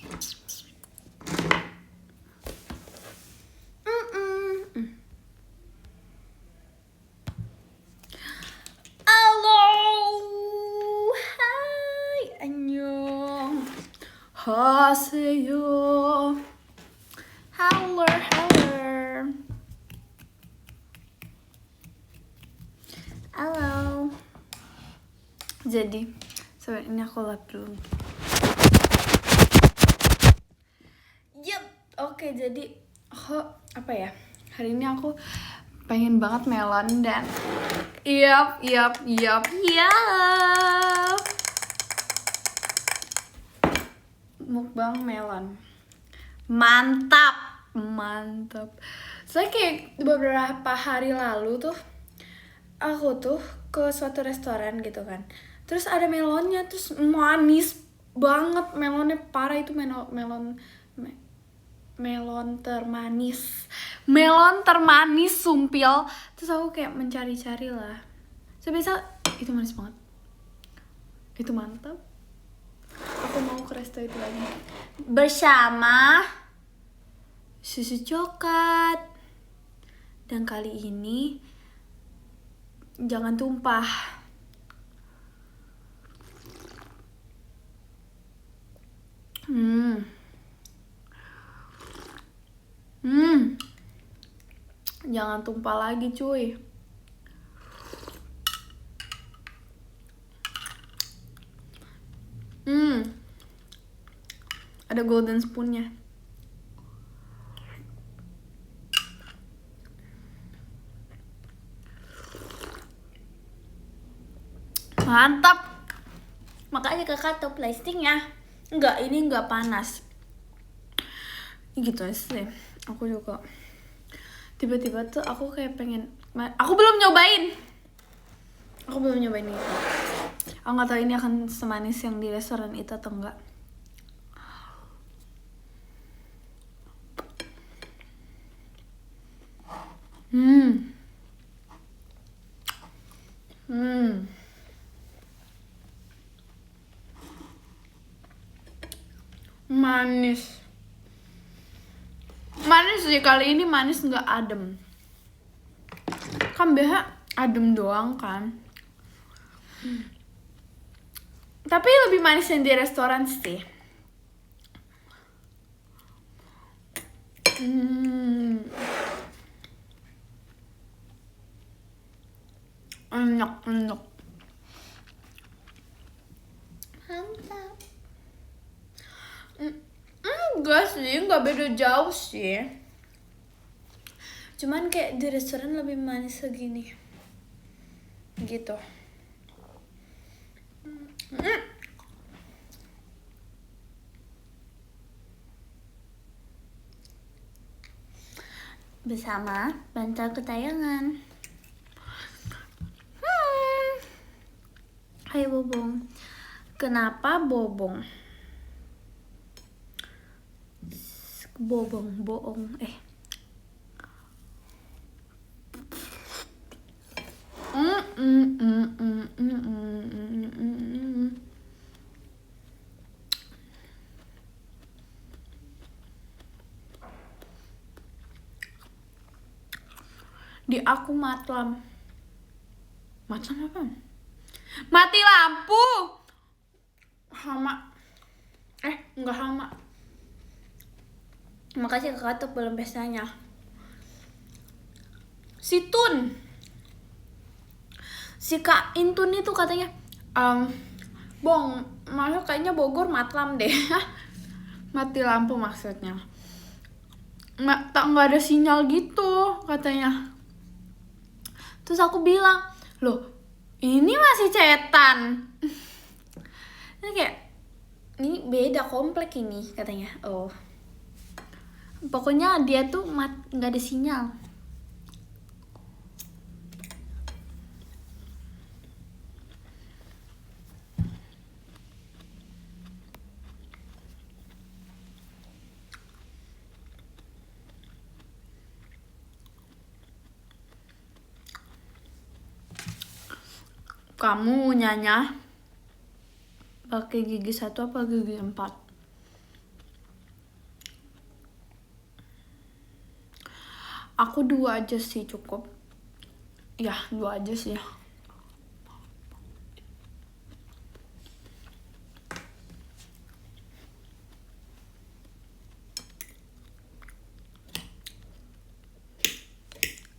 Halo, hai, annyeong, haseyo, halo, halo. Jadi, sebenarnya ini aku live dulu. Yup, oke, jadi apa ya? Hari ini aku pengen banget melon dan Yap. Mukbang melon. Mantap. Soalnya kayak beberapa hari lalu tuh aku tuh ke suatu restoran gitu kan. Terus ada melonnya, terus manis banget melonnya, parah itu melon termanis sumpil. Terus aku kayak mencari-cari lah. Sebisa itu manis banget, itu mantap. Aku mau ke resto itu lagi bersama susu coklat. Dan kali ini jangan tumpah. Jangan tumpah lagi cuy. Ada golden spoonnya. Mantap. Makanya kakak top plastiknya. Ini enggak panas. Gitu sih. Aku juga tiba-tiba tuh aku kayak pengen. Aku belum nyobain itu. Aku nggak tahu ini akan semanis yang di restoran itu atau enggak. Manis sih, kali ini manis nggak adem. Kan biasa adem doang kan. Tapi lebih manis yang di restoran sih. Enak. Mantap. Enggak sih, enggak beda jauh sih. Cuman kayak di restoran lebih manis segini. Gitu. Bersama bantal ketayangan. Hai Bobong. Kenapa Bobong? Bohong. Di aku matlam apa? Mati lampu. Hama. Enggak hama. Makasih kakak tuh belum pestanya. Si Kak Intun itu katanya Bong, masuk kayaknya Bogor matlam deh. Mati lampu maksudnya. Nggak ada sinyal gitu katanya. Terus aku bilang, loh ini masih cetan. Ini kayak, ini beda komplek ini katanya. Oh, pokoknya dia tuh nggak ada sinyal. Kamu nyanya pakai gigi 1 apa gigi 4? Aku 2 aja sih cukup. Ya 2 aja sih.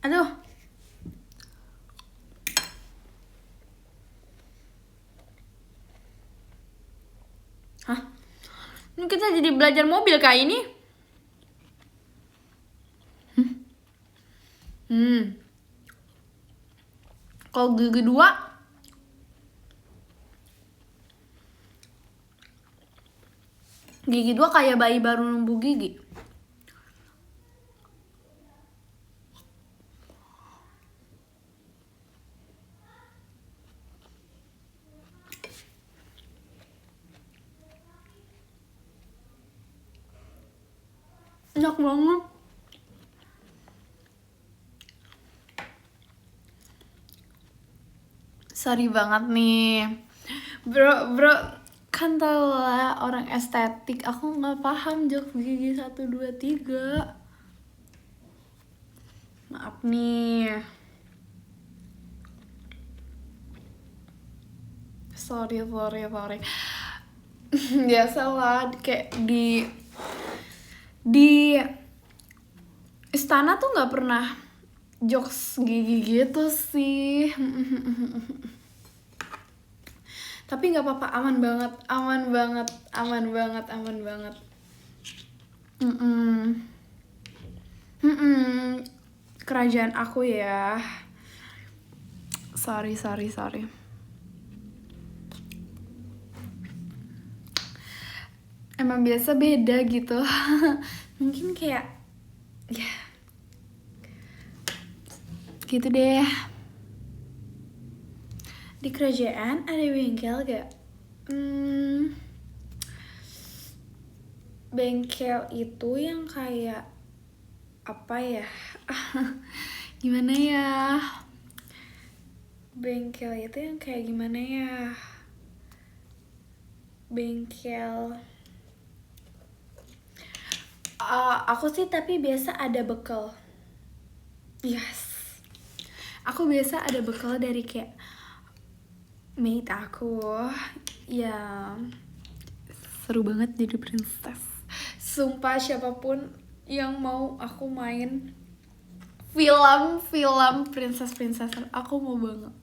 Aduh. Hah? Ini kita jadi belajar mobil kayak ini. Kalau gigi 2 kayak bayi baru numbuh gigi. Enak banget. Sorry banget nih. Bro, kan tau lah orang estetik. Aku gak paham jokes gigi 1, 2, 3. Maaf nih. Sorry. Biasalah kayak di istana tuh nggak pernah jokes gigi gitu sih. Tapi nggak apa-apa, aman banget. Kerajaan aku ya. Sorry. Emang biasa beda gitu. Mungkin kayak ya gitu deh. Di kerajaan ada bengkel gak? Bengkel itu yang kayak apa ya? Gimana ya? Bengkel itu yang kayak gimana ya? Bengkel aku sih tapi biasa ada bekal. Yes. Aku biasa ada bekal dari kayak mate aku. Ya seru banget jadi princess. Sumpah siapapun yang mau aku main film princess-princessan, aku mau banget.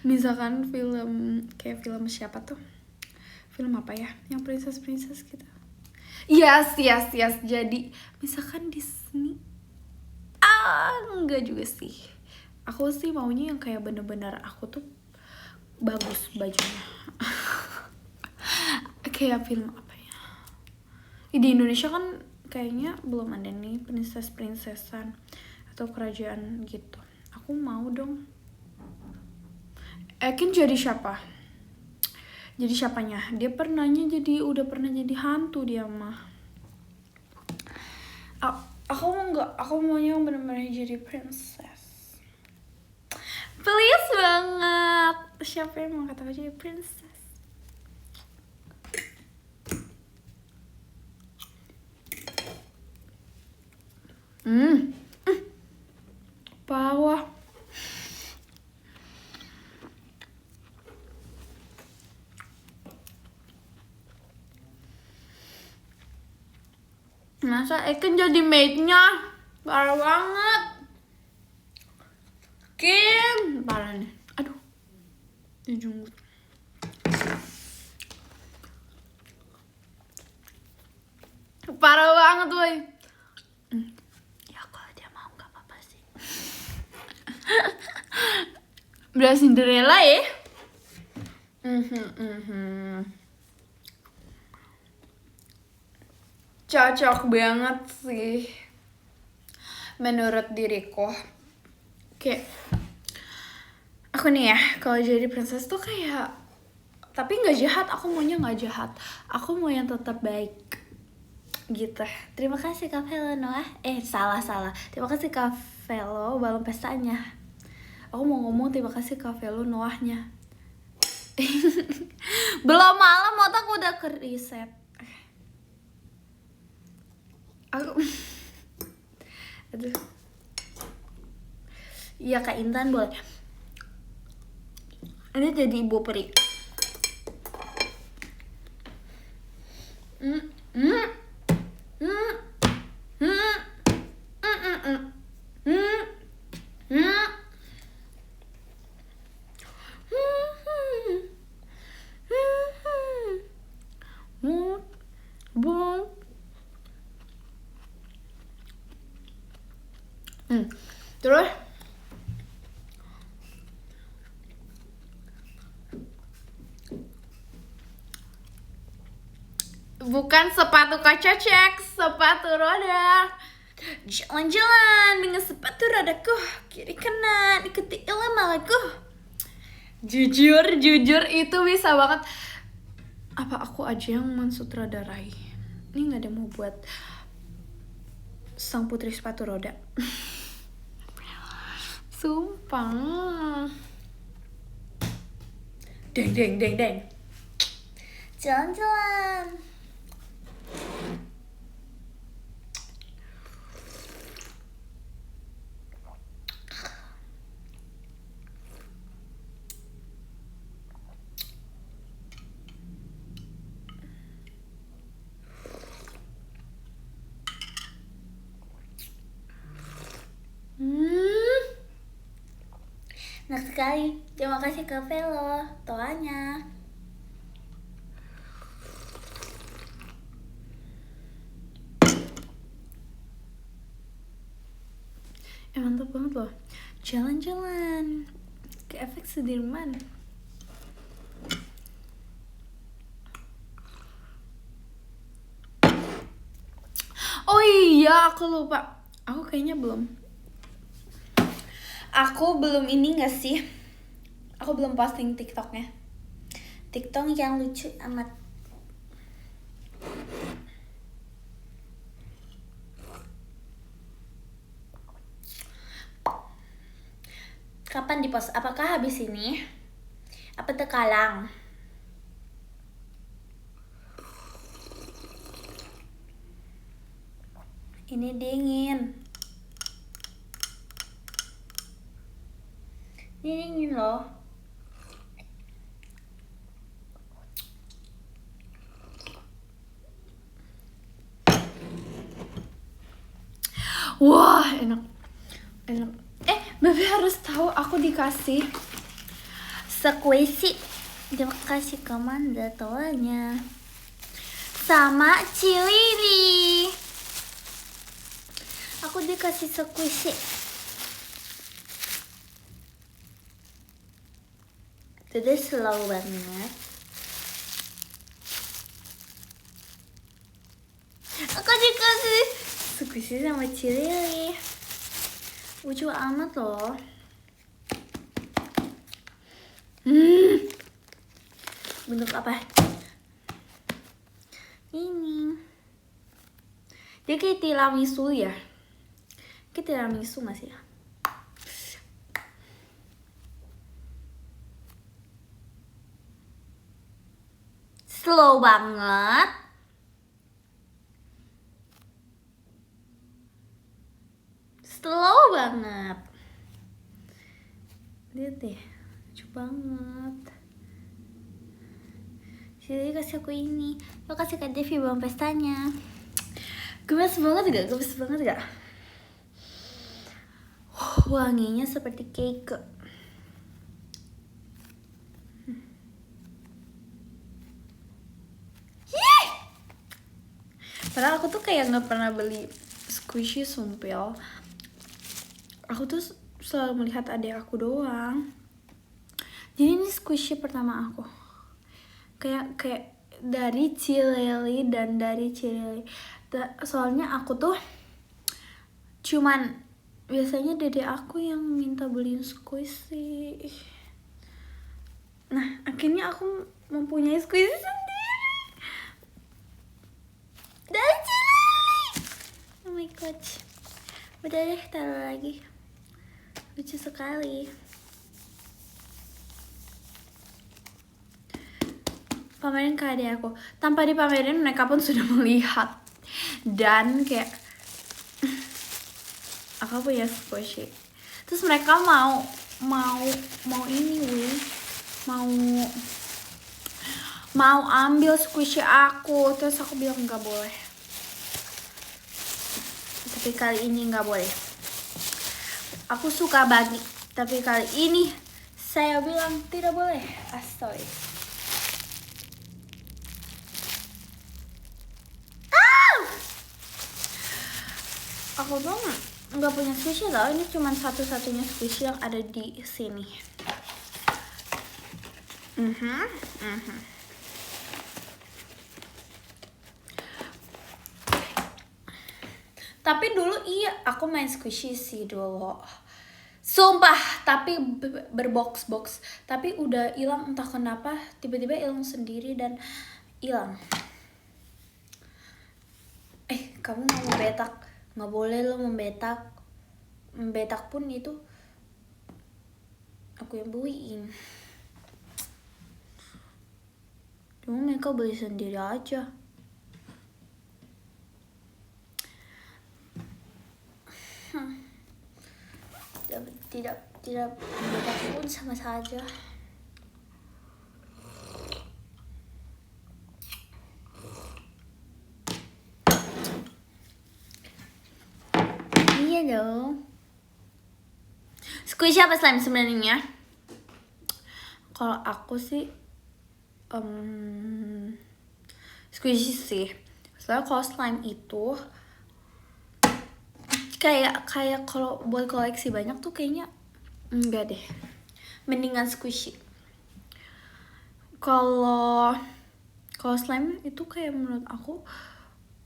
Misalkan film kayak film siapa tuh? Film apa ya? Yang princess gitu. Yes. Jadi misalkan Disney. Enggak juga sih. Aku sih maunya yang kayak bener-bener aku tuh bagus bajunya. Kayak film apa ya? Di Indonesia kan kayaknya belum ada nih princess-princessan atau kerajaan gitu. Aku mau dong. Ekin jadi siapa? Jadi siapanya? Dia udah pernah jadi hantu dia mah. Aku maunya yang benar-benar jadi princess. Please banget. Siapa yang mau kata jadi princess? Bawah. Masa Eken jadi maid-nya? Parah banget. Kim, parah nih. Aduh. Dijunggut. Parah banget, woy. Ya kalau dia mau gak apa-apa sih. Udah Cinderella ya. Cocok banget sih menurut diriku. Kayak aku nih ya, kalau jadi princess tuh kayak, tapi nggak jahat. Aku maunya nggak jahat. Aku mau yang tetap baik gitu. Terima kasih Kak Velo Noah. Salah. Terima kasih Kak Velo balon pestanya. Aku mau ngomong terima kasih Kak Velo Noahnya. Belum malam otak udah ke reset. Aduh. Iya Kak Intan boleh. Ini jadi ibu peri. Terus bukan sepatu kaca cek, sepatu roda. Jalan-jalan dengan sepatu rodaku, kiri kanan ikuti irama lagu. Jujur itu bisa banget. Apa aku aja yang mensutradarai? Ini nggak ada mau buat Sang Putri Sepatu Roda. Sumpah. Deng. Jalan-jalan. Enak sekali. Terima kasih ke Velo toanya. Mantap banget loh. Jalan-jalan ke efek Sudirman. Oh iya, aku lupa. Aku kayaknya belum. Aku belum ini gak sih? Aku belum posting TikToknya. TikTok yang lucu amat. Kapan dipost? Apakah habis ini? Apa tekalang? Ini dingin. Ini dingin loh. Wah, enak. Bebe harus tahu aku dikasih squishy. Terima kasih ke Manda toanya. Sama Cilili. Aku dikasih squishy. Jadi slow banget. Aku dikasih squishy sama Cilili. Lucu amat loh. Bentuk apa? Ini. Dia kayak tiramisu ya. Kayak tiramisu masih ya. Slow banget. Slow banget. Lihat deh, lucu banget. Jadi kasih aku ini. Lo kasih Kak Devi bawang pestanya. Gemes banget gak? Wanginya seperti cake. Padahal aku tuh kayak gak pernah beli squishy sumpil. Aku tuh selalu melihat adik aku doang. Jadi ini squishy pertama aku. Kayak dari Cilili dan dari Cilili. Soalnya aku tuh cuman biasanya dede aku yang minta beliin squishy. Nah, akhirnya aku mempunyai squishy sendiri. Dari Cilili. Oh my god. Udah deh, taruh lagi. Lucu sekali. Pamerin ke adik aku. Tanpa dipamerin mereka pun sudah melihat. Dan kayak aku punya squishy. Terus mereka mau ini wih, mau ambil squishy aku. Terus aku bilang nggak boleh. Tapi kali ini nggak boleh. Aku suka bagi, tapi kali ini saya bilang tidak boleh. Astaga. Aku tuh nggak punya squishy loh. Ini cuma satu-satunya squishy yang ada di sini. Tapi dulu iya, aku main squishy sih dulu. Sumpah, tapi berbox-box. Tapi udah hilang entah kenapa, tiba-tiba hilang sendiri dan hilang. Kamu mau membetak? Nggak boleh lo membetak. Membetak pun itu aku yang beliin. Cuma mereka beli sendiri aja. Tidak membetak pun sama saja. Iya dong. Squishy apa slime sebenarnya? Kalau aku sih squishy sih. Soalnya kalau slime itu kayak kalau buat koleksi banyak tuh kayaknya enggak deh. Mendingan squishy. Kalau slime itu kayak menurut aku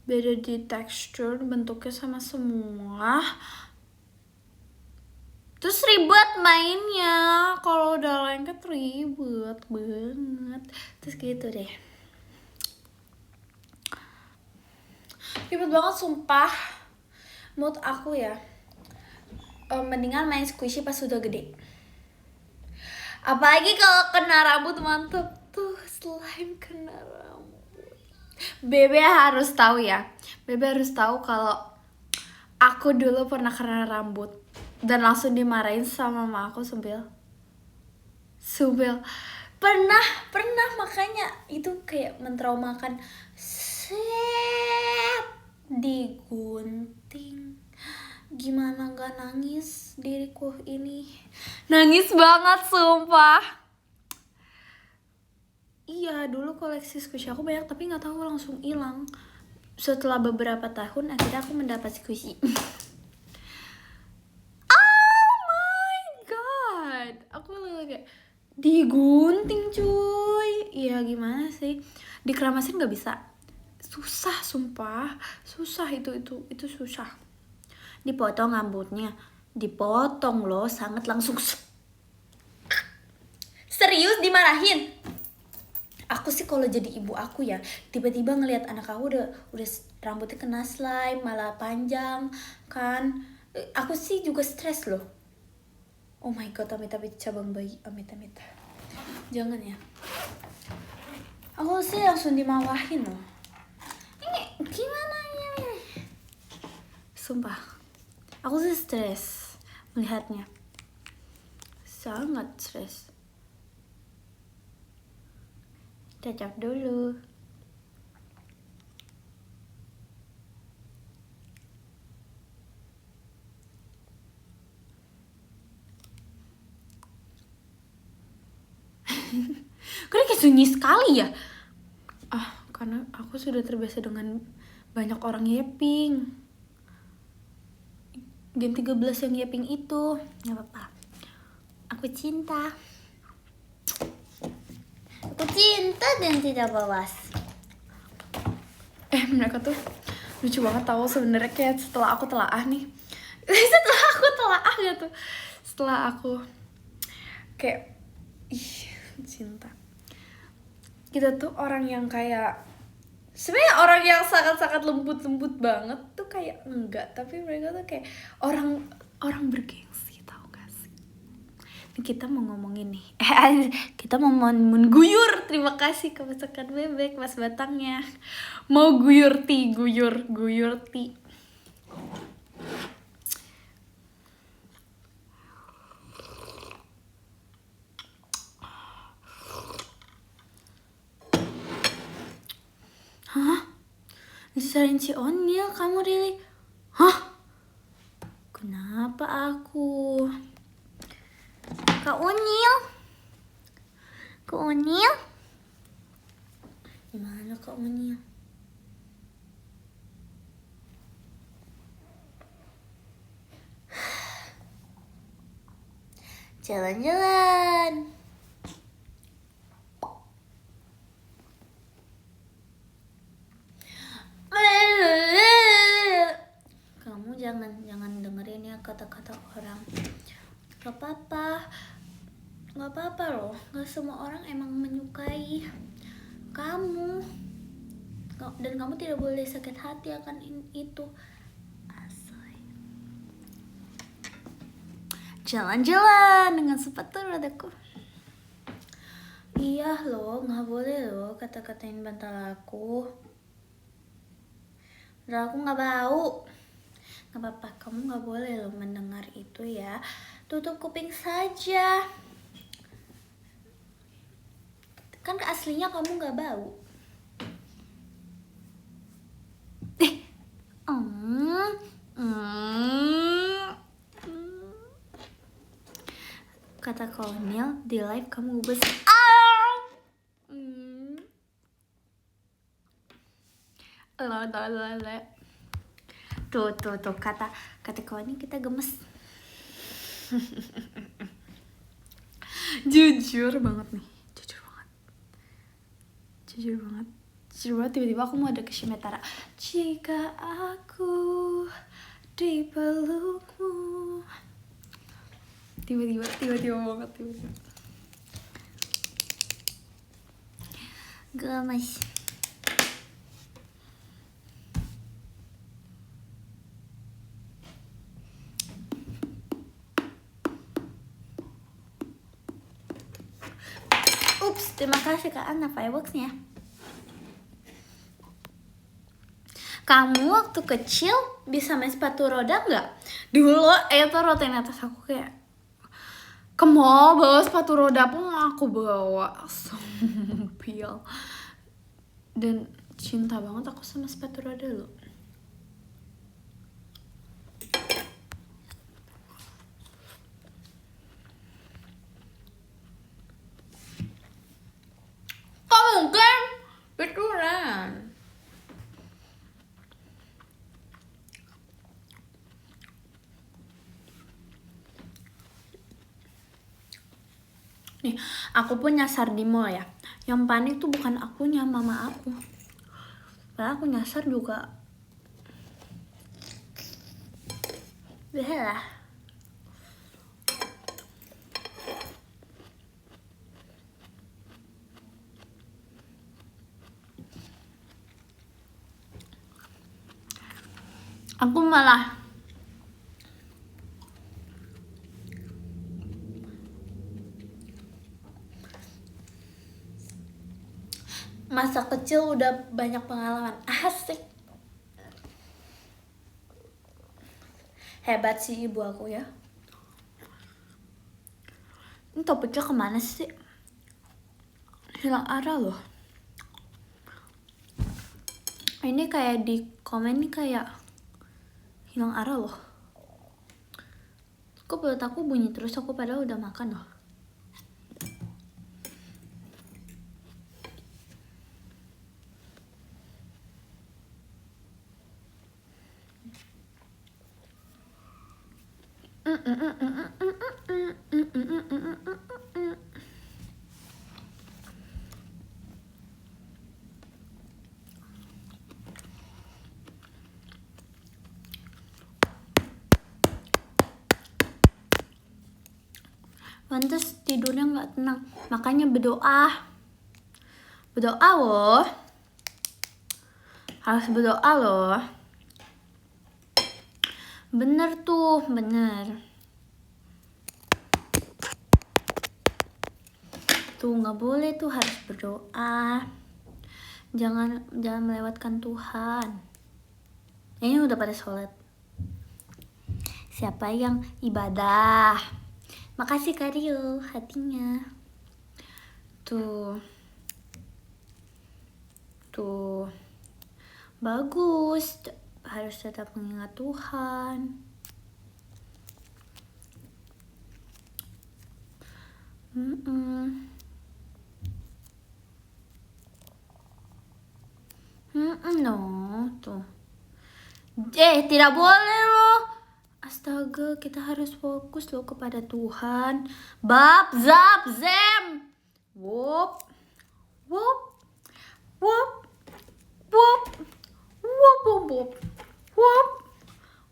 beda di tekstur, bentuknya sama semua. Terus ribet mainnya. Kalau udah lengket ribet banget. Terus gitu deh. Ribet banget sumpah. Menurut aku ya, mendingan main squishy pas udah gede. Apalagi kalau kena rambut mantep tuh, slime kena rambut. Bebe harus tahu ya. Bebe harus tahu kalau aku dulu pernah kena rambut dan langsung dimarahin sama mama aku Sumpil. Pernah makanya itu kayak mentraumakan. Digunting. Gimana gak nangis diriku ini? Nangis banget sumpah. Iya, dulu koleksi squishy aku banyak tapi nggak tahu langsung hilang. Setelah beberapa tahun akhirnya aku mendapat squishy. Oh my god, aku kayak digunting cuy. Iya gimana sih? Dikeramasin nggak bisa. Susah sumpah, susah itu susah. Dipotong rambutnya, dipotong loh, sangat langsung. Serius dimarahin? Aku sih kalau jadi ibu aku ya, tiba-tiba ngelihat anak aku udah rambutnya kena slime, malah panjang kan. Aku sih juga stres loh. Oh my god, amit-amit cabang bayi, amit-amit. Jangan ya. Aku sih langsung dimarahin loh. Ini gimana ya? Sumpah, aku sih stres melihatnya. Sangat stres. Cacap dulu. Karena kayak sunyi sekali ya. Karena aku sudah terbiasa dengan banyak orang yapping. Gen 13 yang yapping itu. Gak apa-apa. Aku cinta. Aku cinta dan tidak balas. Mereka tuh lucu banget tahu sebenarnya kayak setelah aku telaah nih. Setelah aku kayak cinta. Kita tuh orang yang kayak sebenarnya orang yang sangat-sangat lembut banget tuh kayak enggak, tapi mereka tuh kayak orang bergengsi, tau gak sih? Ini kita mau ngomongin nih. Kita mau mengguyur. Terima kasih ke masakan bebek Mas Batangnya. Mau guyur ti. Disalahin si Onil, kamu really? Hah? Kenapa aku? Kak Onil? Kak Onil? Gimana Kak Onil? Jalan-jalan. Kamu jangan dengerin ya kata-kata orang. Gak apa-apa loh. Gak semua orang emang menyukai kamu. Dan kamu tidak boleh sakit hati akan itu. Asli. Jalan-jalan dengan sepatu rodaku. Iya loh, gak boleh loh kata-katain bantal aku. Udah aku gak bau. Gak apa-apa, kamu gak boleh loh mendengar itu ya. Tutup kuping saja. Kan aslinya kamu gak bau. Kata Kolonel, di live kamu besar. Tuh kata Kolonel kita gemes. Jujur banget tiba-tiba aku mau ada ke Shimetara. Jika aku dipelukmu, tiba-tiba banget gemes. Ups, terima kasih Kak Anna Firebox-nya. Kamu waktu kecil bisa main sepatu roda nggak? Dulu itu rutinitas aku kayak ke mall bawa sepatu roda pun aku bawa sumpil. Dan cinta banget aku sama sepatu roda loh. Kok mungkin? Betulan. Nih, aku pun nyasar di mall ya. Yang panik tuh bukan akunya, mama aku. Padahal aku nyasar juga. Lah. Aku malah masa kecil udah banyak pengalaman. Asik. Hebat sih ibu aku ya. Ini topiknya kemana sih? Hilang arah loh. Ini kayak di komen nih kayak hilang arah loh. Kok perut aku bunyi terus, aku padahal udah makan loh. Pantes tidurnya nggak tenang, makanya berdoa loh, harus berdoa loh. Bener tuh, tuh nggak boleh tuh, harus berdoa, jangan melewatkan Tuhan. Ini udah pada sholat. Siapa yang ibadah? Makasih Kak Rio, hatinya. Tuh. bagus, harus tetap mengingat Tuhan. No, tuh. Tidak boleh loh. Astaga, kita harus fokus loh kepada Tuhan. Bab, zap, zem. Wop. Wop. Wop. Wop. Wop, wop, wop. Wop.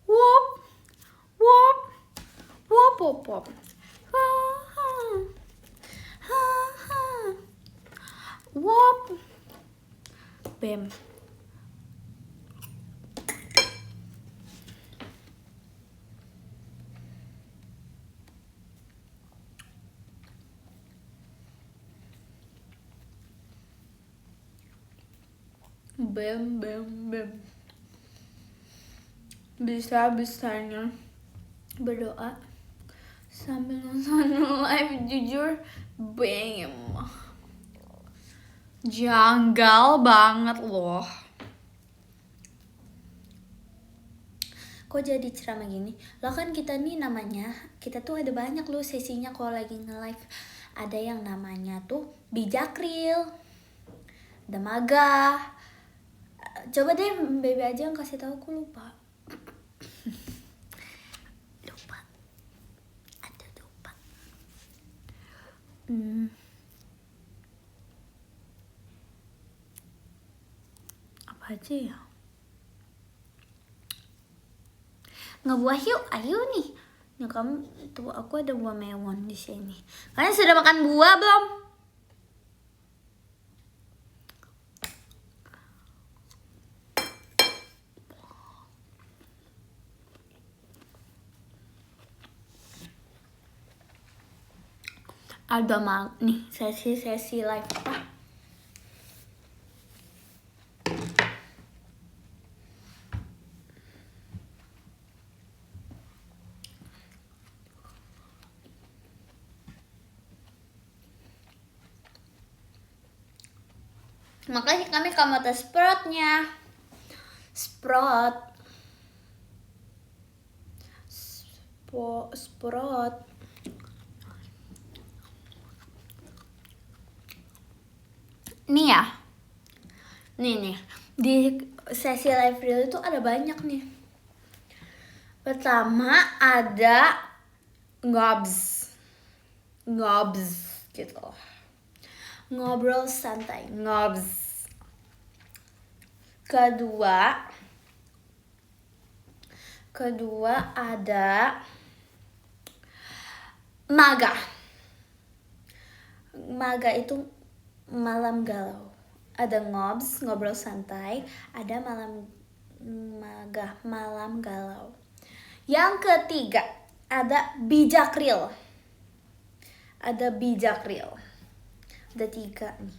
Wop. Wop. Wop, wop, wop. Wop. Bam. Bam, bam, bam. Bisa-bisanya berdoa sambil nonton live, jujur bam. Janggal banget loh. Kok jadi ceramah gini? Lah kan kita nih namanya, kita tuh ada banyak loh sesinya kalau lagi nge-live. Ada yang namanya tuh bijak real, ada maga. Coba deh Baby aja yang kasih tahu, aku lupa. Ada lupa. Apa aja ya? Ngebuah yuk, ayo nih. Nih kamu tuh, aku ada buah melon di sini. Kalian sudah makan buah belum? Ada nih sesi live apa? Makasih kami kamota sproutnya. Sprout. Nih ya. Nih. Di sesi live reel itu ada banyak nih. Pertama ada ngobs gitu. Ngobrol santai, ngobs. Kedua ada maga. Maga itu malam galau. Ada ngobs, ngobrol santai. Ada maga, malam galau. Yang ketiga ada bijak real. Ada 3 nih,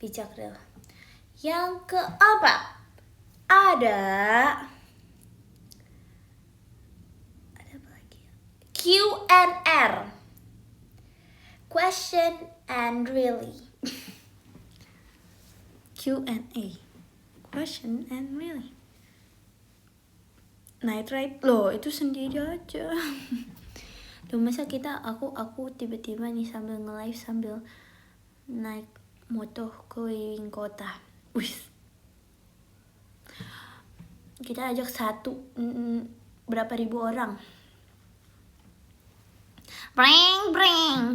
bijak real. Yang keempat ada apa lagi? Q&R, question and really. Q&A, question and really. Night ride loh, itu sendiri aja. Loh masa aku tiba-tiba nih sambil nge-live sambil naik motor keliling kota. Wih. Kita ajak berapa ribu orang. Bring.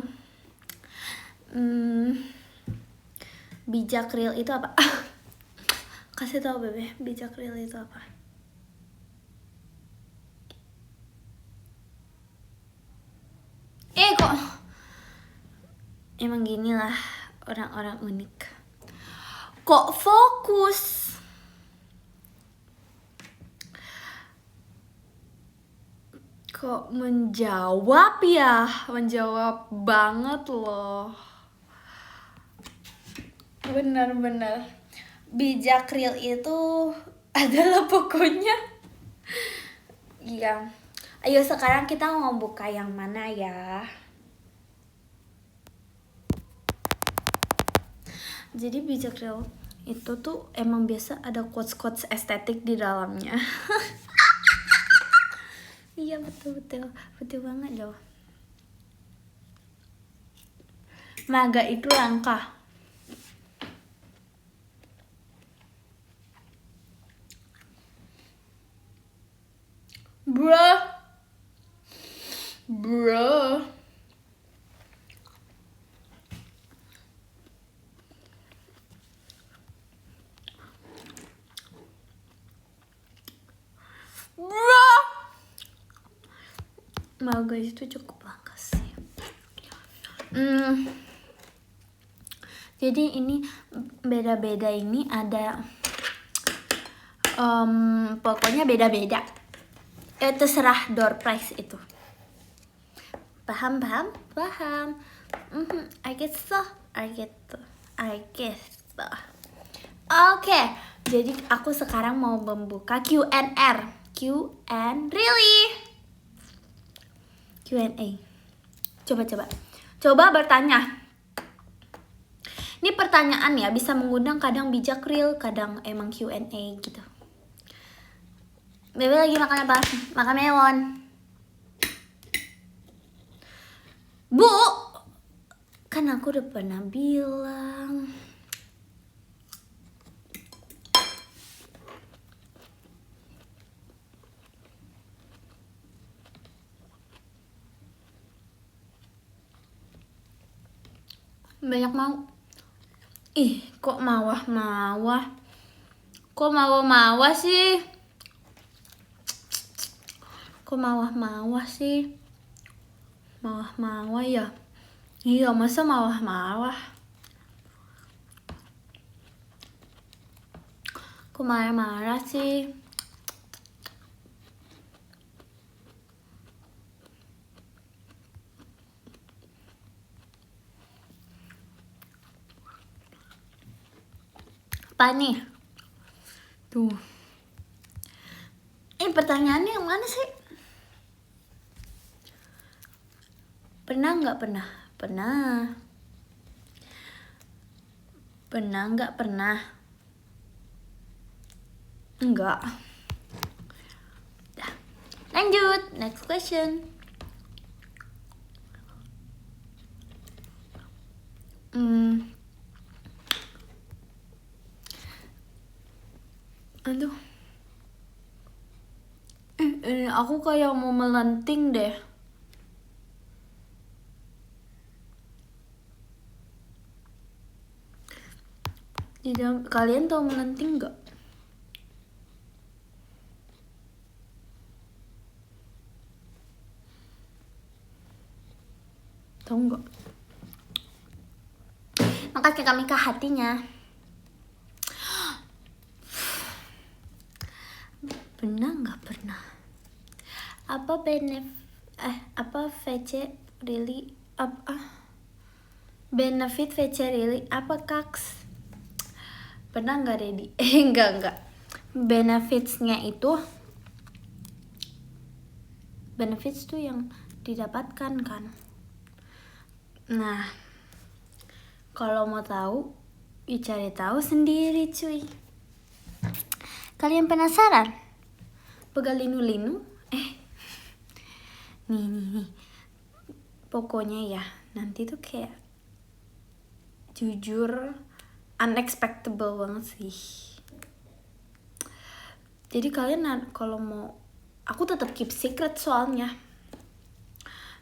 Bijak real itu apa? Kasih tahu Bebe, bijak real itu apa? Kok emang gini lah orang-orang unik. Kok fokus? Kok menjawab ya? Menjawab banget loh. Benar-benar. Bijak real itu adalah pokoknya. Iya. Ayo sekarang kita mau buka yang mana ya? Jadi bijak real itu tuh emang biasa ada quotes-quotes estetik di dalamnya. Iya betul banget loh. Naga itu langka. Bro. Mau guys, itu cukup langka sih. Jadi ini beda-beda, ini ada pokoknya beda-beda. Terserah door prize itu. Paham? I guess so. Oke, jadi aku sekarang mau membuka Q&A. Coba bertanya. Ini pertanyaan ya, bisa mengundang, kadang bijak real, kadang emang Q&A gitu. Bebe lagi makan apa? Makan melon. Bu, kan aku udah pernah bilang. Banyak mau. Ih, kok mawah? Kok mawah sih? Kok mawah sih? Mawah ya? Iya, masa mawah? Kok marah-marah sih? Apa nih? Tuh. Pertanyaannya yang mana sih? Pernah nggak pernah? Pernah nggak pernah? Enggak. Dah. Lanjut, next question. Aduh. Aku kayak mau melenting deh. Kalian tahu melenting nggak? Tahu nggak? Angkat kami ke hatinya. Pernah nggak pernah? Apa benefit VC really? Apa kaks? Pernah nggak Dedi? Enggak. Benefits tuh yang didapatkan kan. Nah, kalau mau tahu, cari tahu sendiri cuy. Kalian penasaran? Pegal linu-linu? Nih. Pokoknya ya, nanti tuh kayak jujur unexpectable banget sih. Jadi kalian kalau mau, aku tetap keep secret soalnya.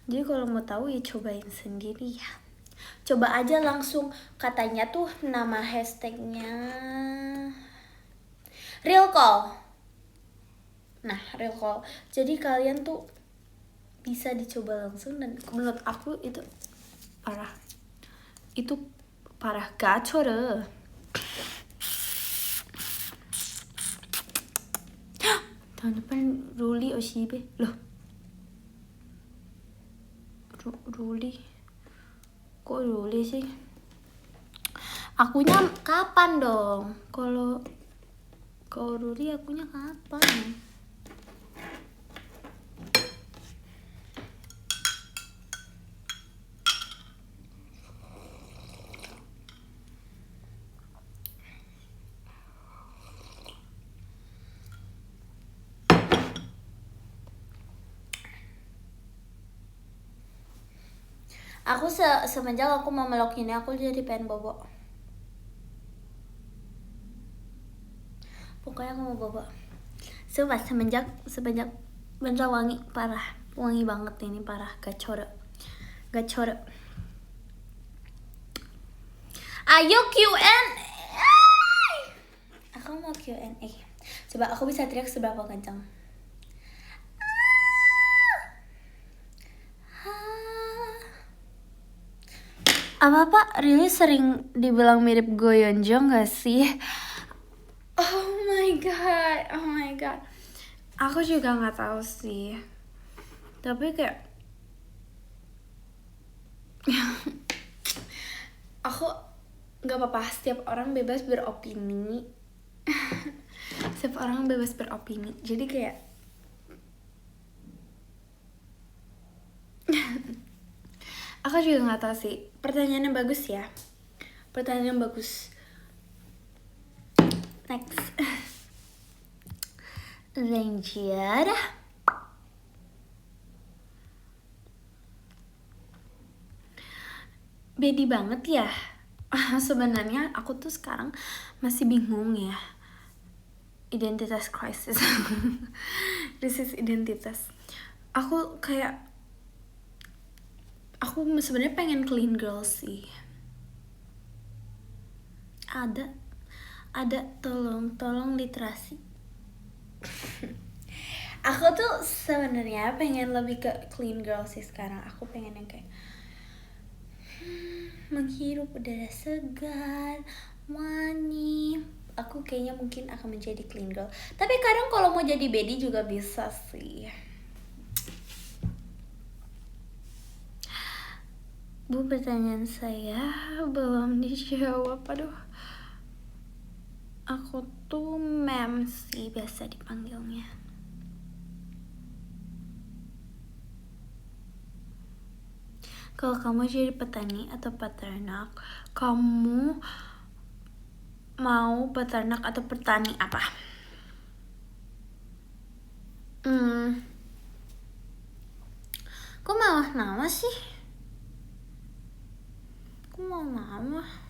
Jadi kalau mau tahu ya cobain sendiri ya. Coba aja langsung, katanya tuh nama hashtagnya real call. Nah, real call. Jadi kalian tuh bisa dicoba langsung, dan menurut aku itu parah. Itu parah gacore. Tahun depan Ruli Oshibe loh. Ruli, kok Ruli sih? Akunya kapan dong? Kalau Ruli akunya kapan? Aku semenjak aku mau meluk ini aku jadi pengen bobo. Pokoknya aku mau bobo. Sumpah semenjak bener wangi parah. Wangi banget ini parah. Gacor. Ayo Q&A. Aku mau Q&A. Coba aku bisa teriak seberapa kencang. Apa Pak, Rili sering dibilang mirip Go Yeon-jung gak sih? Oh my god. Aku juga nggak tahu sih. Tapi kayak aku nggak apa-apa. Setiap orang bebas beropini. Setiap orang bebas beropini. Jadi kayak aku juga nggak tahu sih. Pertanyaannya bagus ya. Pertanyaan yang bagus. Next. Ranger. Bedi banget ya. Sebenarnya aku tuh sekarang masih bingung ya. Identitas crisis. Krisis identitas. Aku sebenarnya pengen clean girl sih. Ada tolong literasi. Aku tuh sebenarnya pengen lebih ke clean girl sih sekarang. Aku pengen yang kayak menghirup udara segar, wangi. Aku kayaknya mungkin akan menjadi clean girl. Tapi kadang kalau mau jadi baddie juga bisa sih. Bu, pertanyaan saya belum dijawab. Aduh. Aku tuh mem sih biasa dipanggilnya. Kalau kamu jadi petani atau peternak, kamu mau peternak atau petani apa? Kok mawah sih? Aku mau mawah.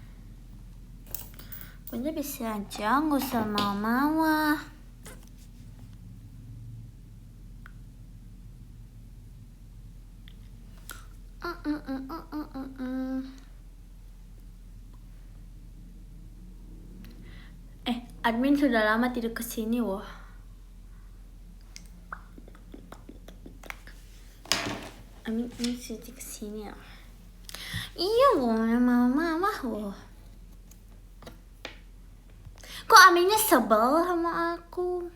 Pokoknya bisa aja, nggak usah mawah. Admin sudah lama tidak kesini wah. Admin sudah kesini ya. Iya wah, mama wah. Kok Aminnya sebel sama aku?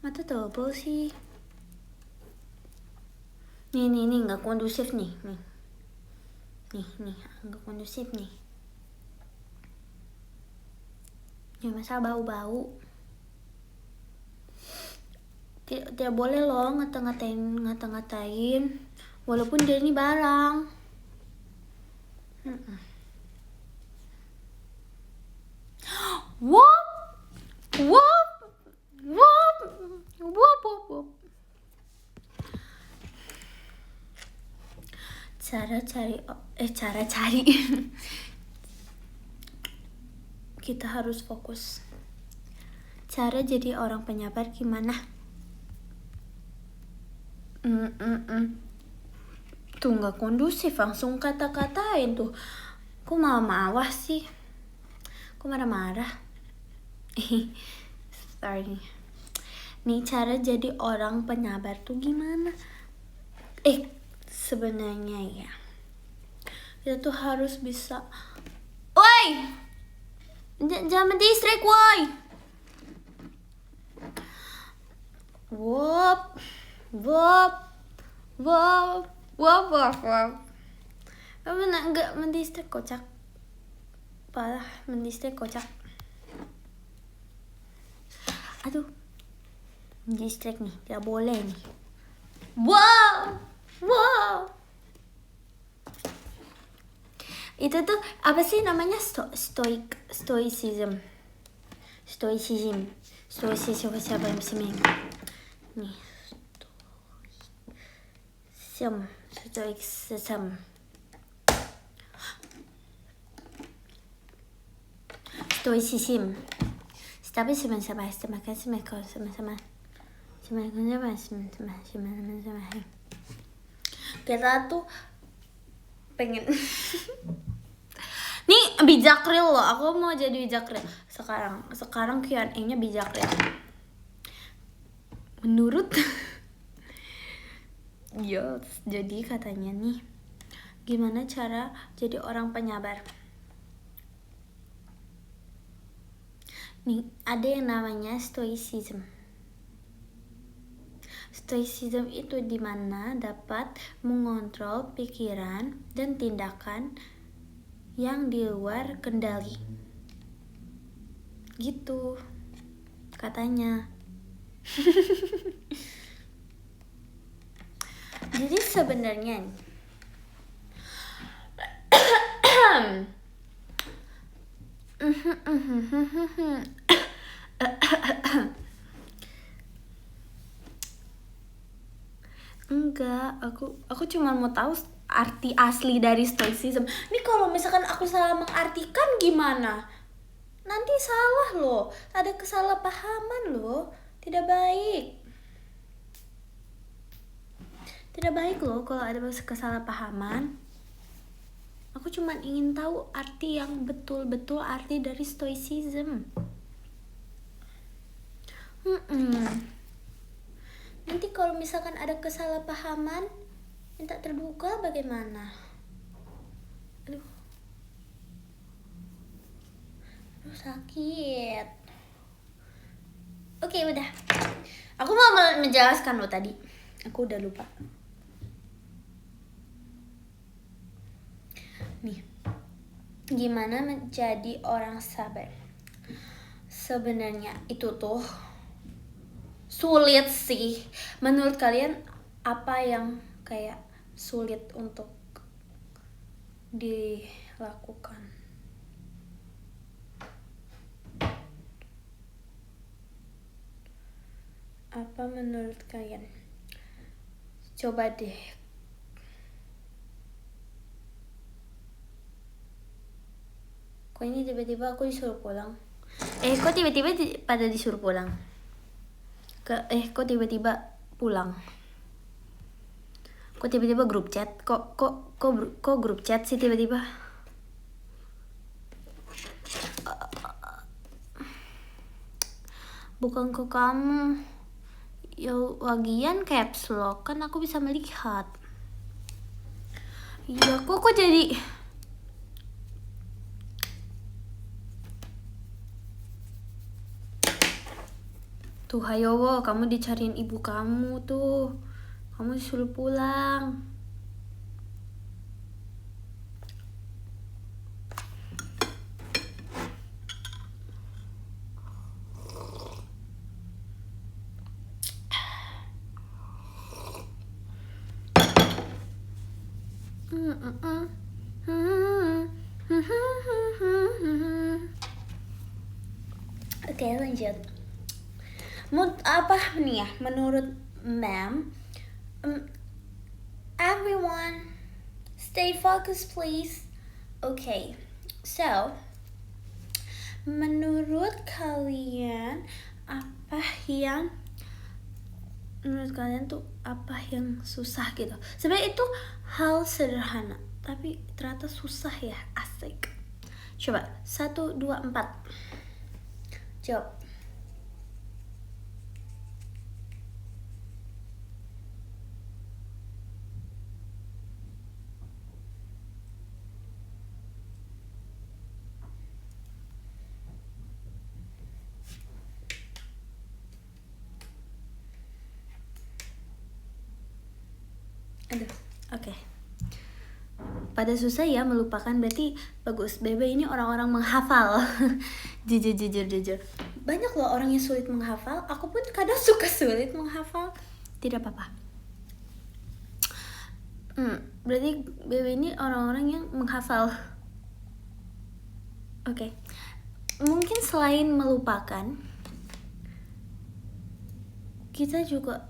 Mata double sih. Nih nggak kondusif nih. Nih nggak kondusif nih. Ya masa bau-bau. Tidak boleh loh ngata-ngatain walaupun dia ini barang. Wop. Cara cari kita harus fokus. Cara jadi orang penyabar gimana? Tuh nggak kondusif, langsung kata-katain tuh. Kok mawah sih? Kok marah-marah? Sorry. Nih cara jadi orang penyabar tuh gimana? Sebenarnya ya, kita tuh harus bisa. Woi, jangan mendistract, woi. Wop. Kamu nggak mendistract kocak. Parah, mendistract kocak. Aduh, mendistract nih, tidak boleh nih. Wow. Itu tuh apa sih namanya? Stoicism siapa yang sih nih? Stoicism. Tapi sama-sama. Kita tuh pengen nih bijak real loh, aku mau jadi bijak real sekarang Q&A-nya bijak real. Menurut yes, jadi katanya nih, gimana cara jadi orang penyabar? Nih, ada yang namanya stoicism. Stoicism itu dimana dapat mengontrol pikiran dan tindakan yang di luar kendali. Gitu katanya. Jadi sebenarnya enggak, aku cuma mau tahu arti asli dari stoicism. Ini kalau misalkan aku salah mengartikan gimana? Nanti salah loh, ada kesalahpahaman loh, tidak baik. Tidak baik loh kalau ada kesalahpahaman. Aku cuma ingin tahu arti yang betul-betul arti dari stoicism. Nanti kalau misalkan ada kesalahpahaman, minta terbuka bagaimana? Aduh sakit. Oke, udah. Aku mau menjelaskan lo tadi. Aku udah lupa. Nih, gimana menjadi orang sabar? Sebenarnya itu tuh sulit sih. Menurut kalian apa yang kayak sulit untuk dilakukan? Apa menurut kalian? Coba deh. Kok ini tiba-tiba aku disuruh pulang? Kok tiba-tiba pada disuruh pulang? Kok tiba-tiba pulang? Kok tiba-tiba grup chat? Kok grup chat sih tiba-tiba? Bukan ke kamu. Ya lagian caps lock kan aku bisa melihat. Ya kok jadi tuh, hayo wo, kamu dicariin ibu kamu tuh. Kamu disuruh pulang. Oke, lanjut. Apa nih ya menurut ma'am? Everyone stay focused please. Okay, so menurut kalian tuh apa yang susah gitu? Sebenarnya itu hal sederhana tapi ternyata susah ya. Asik. Coba 1, 2, 4 jawab. Aduh, oke. Pada susah ya melupakan, berarti bagus. Bebe ini orang-orang menghafal. jujur. Banyak loh orang yang sulit menghafal. Aku pun kadang suka sulit menghafal. Tidak apa-apa. Berarti Bebe ini orang-orang yang menghafal. Oke. Mungkin selain melupakan, kita juga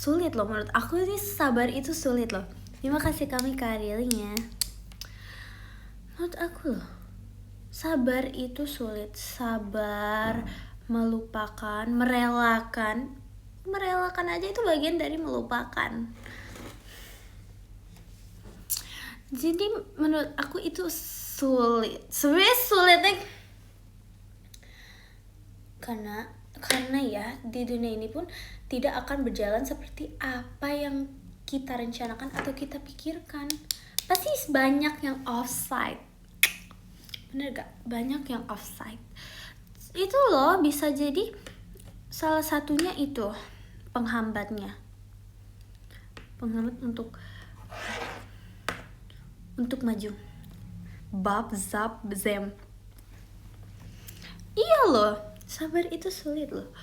sulit loh menurut aku nih, sabar itu sulit loh. Terima kasih kami Karilnya. Menurut aku loh, sabar itu sulit. Sabar, melupakan, merelakan aja itu bagian dari melupakan. Jadi menurut aku itu sulit. Sebenarnya sulitnya karena ya di dunia ini pun tidak akan berjalan seperti apa yang kita rencanakan atau kita pikirkan. Pasti banyak yang offside. Bener gak? Banyak yang offside. Itu loh bisa jadi salah satunya itu penghambatnya. Penghambat untuk maju. Bab zap zem. Iya loh, sabar itu sulit loh.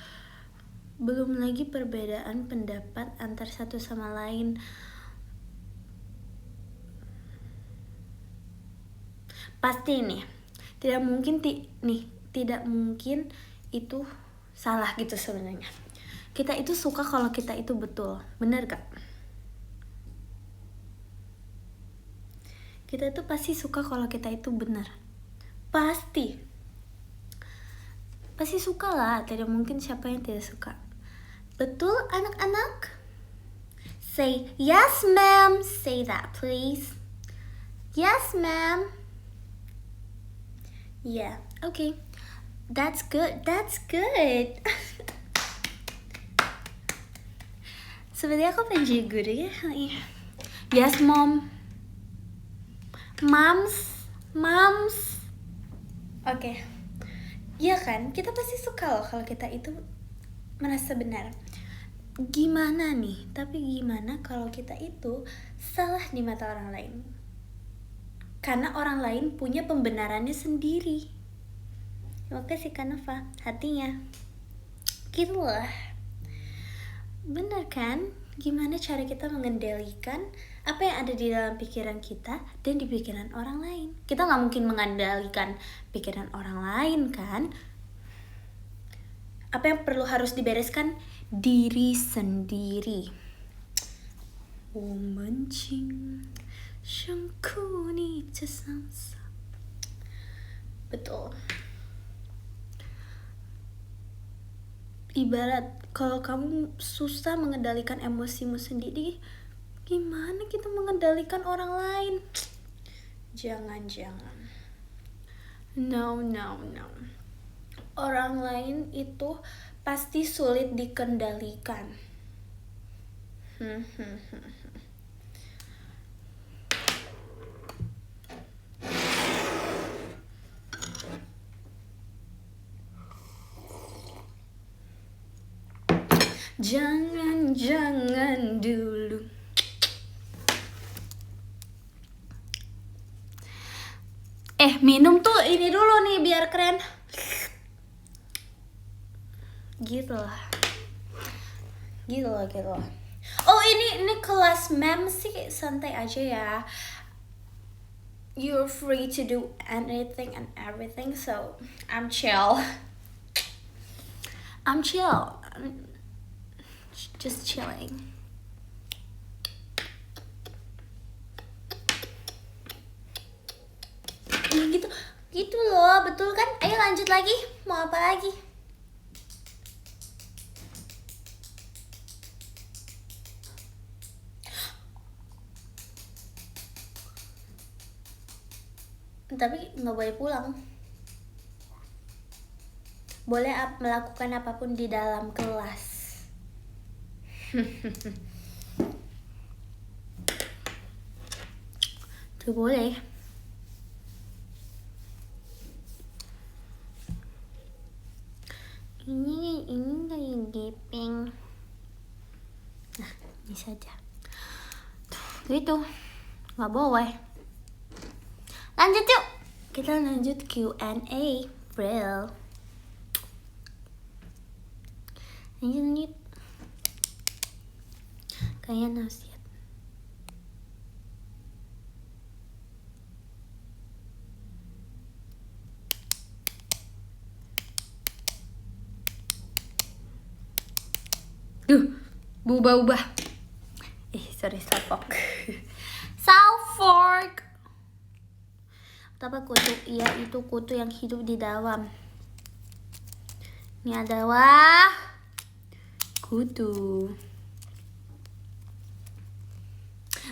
Belum lagi perbedaan pendapat antar satu sama lain. Pasti nih, tidak mungkin itu salah gitu sebenarnya. Kita itu suka kalau kita itu betul, bener gak? Kita itu pasti suka kalau kita itu benar. Pasti suka lah, tidak mungkin siapa yang tidak suka. Betul anak-anak? Say yes ma'am, say that please. Yes ma'am. Yeah, okay. That's good. Sebenarnya aku pengen jadi guru ya. Yes mom. Moms. Oke. Iya kan? Kita pasti suka loh kalau kita itu merasa benar. Gimana nih? Tapi gimana kalau kita itu salah di mata orang lain? Karena orang lain punya pembenarannya sendiri. Terima kasih Kanova, hatinya. Gitu lah. Bener kan? Gimana cara kita mengendalikan apa yang ada di dalam pikiran kita dan di pikiran orang lain. Kita gak mungkin mengendalikan pikiran orang lain kan. Apa yang perlu harus dibereskan? Diri sendiri. Betul. Ibarat kalau kamu susah mengendalikan emosimu sendiri, gimana kita mengendalikan orang lain? Jangan. No. Orang lain itu pasti sulit dikendalikan. Jangan dulu. Minum tuh ini dulu nih biar keren. Gitu lah. Oh ini kelas mem sih, santai aja ya. You're free to do anything and everything, so I'm chill. Just chilling. Gitu loh, betul kan? Ayo lanjut lagi. Mau apa lagi? Tapi nggak boleh pulang. Boleh melakukan apapun di dalam kelas. Tuh boleh. Ini kayak gepeng. Nah, ini saja. Gitu. Nggak boleh. Lanjut yuk. Kita lanjut Q&A. Real. Lanjut. Kayaknya nasihat. Berubah-ubah. Sorry, South South Fork. Apa kutu? Iya, itu kutu yang hidup di dalam. Ini adalah kutu.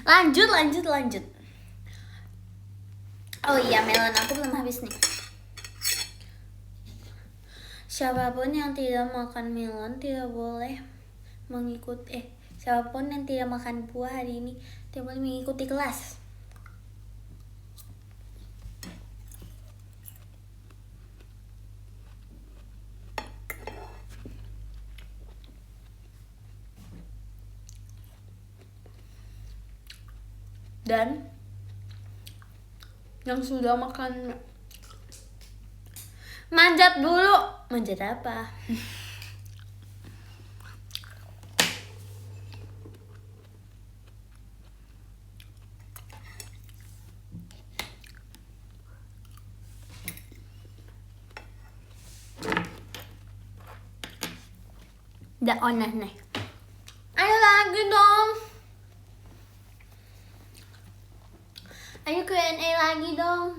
Lanjut. Oh iya, melon aku belum habis nih. Siapapun yang tidak makan melon tidak boleh siapapun yang tidak makan buah hari ini tidak boleh mengikuti kelas. Dan yang sudah makan manjat dulu. Manjat apa? Udah onah nih. Ayo lagi dong. Ayo Q&A lagi dong.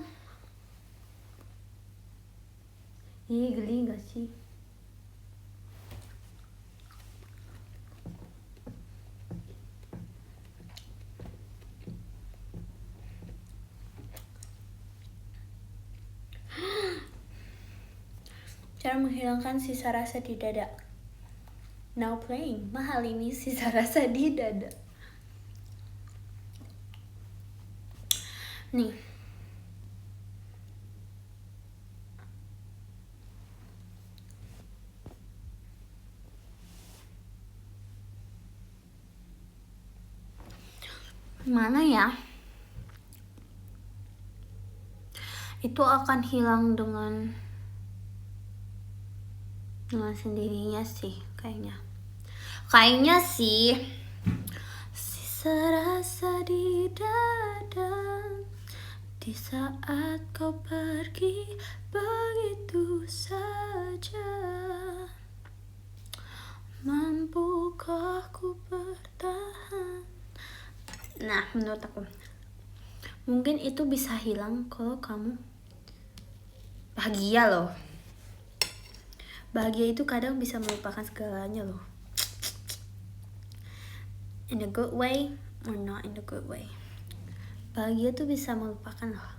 Ih, geli gak sih? Cara menghilangkan sisa rasa di dada. Now playing. Mahal ini sisa rasa di dada. Nih. Mana ya? Itu akan hilang dengan sendirinya sih kayaknya. Kayaknya sih. Sisa rasa di dada di saat kau pergi begitu saja. Mampukah ku bertahan? Nah, menurut aku mungkin itu bisa hilang kalau kamu bahagia loh. Bahagia itu kadang bisa melupakan segalanya loh. In a good way or not in a good way. Bahagia tuh bisa melupakan loh.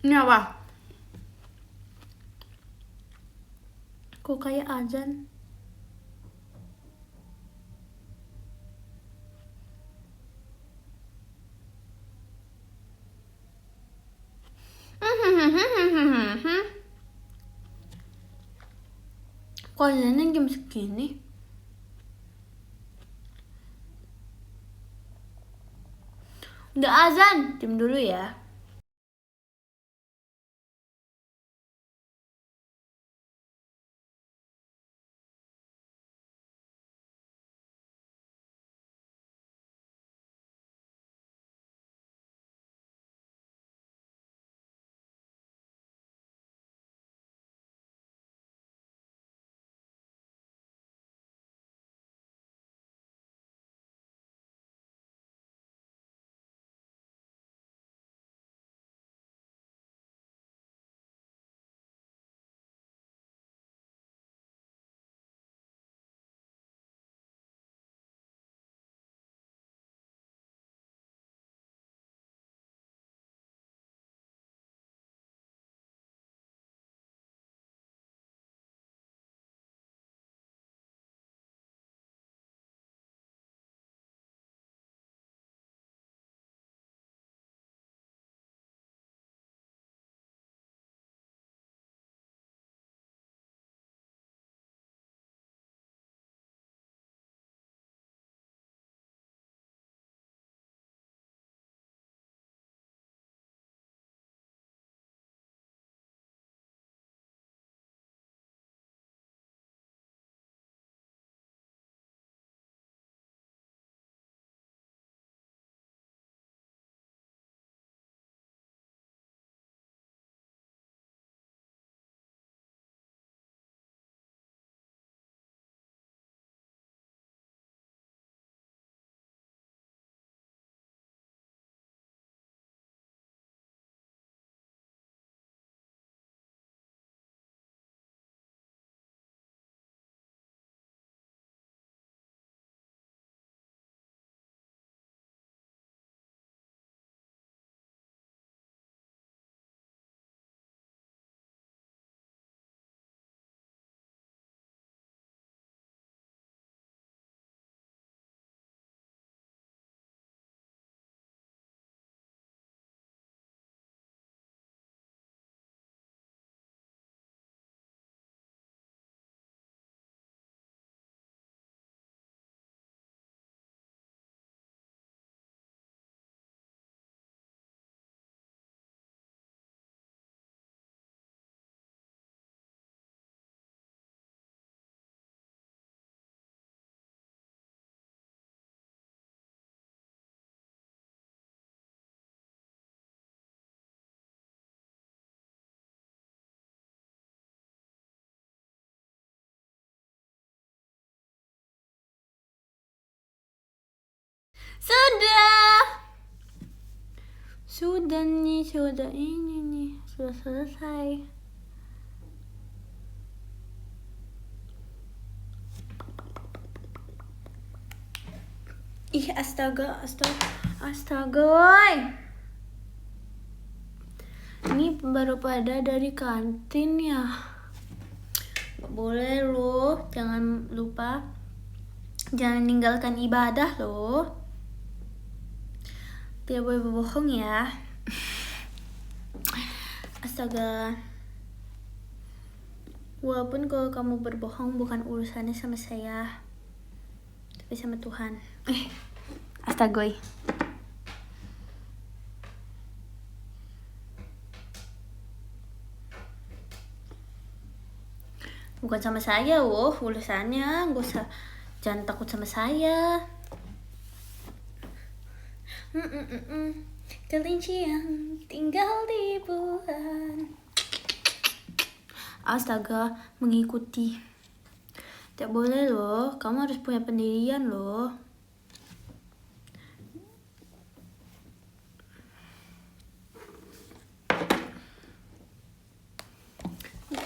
Ini apa? Kok kayak azan? Kok azannya jam segini? Udah azan, diam dulu ya. Sudah nih, sudah ini nih, sudah selesai. Ih, astaga. Ini baru pada dari kantin ya. Gak boleh loh, jangan lupa. Jangan meninggalkan ibadah loh. Tidak boleh berbohong ya. Astaga. Walaupun kalau kamu berbohong bukan urusannya sama saya, tapi sama Tuhan. Astagoy. Bukan sama saya loh urusannya. Gak usah, jangan takut sama saya. Kelinci yang tinggal di bulan. Astaga, mengikuti. Tidak boleh loh, kamu harus punya pendirian loh.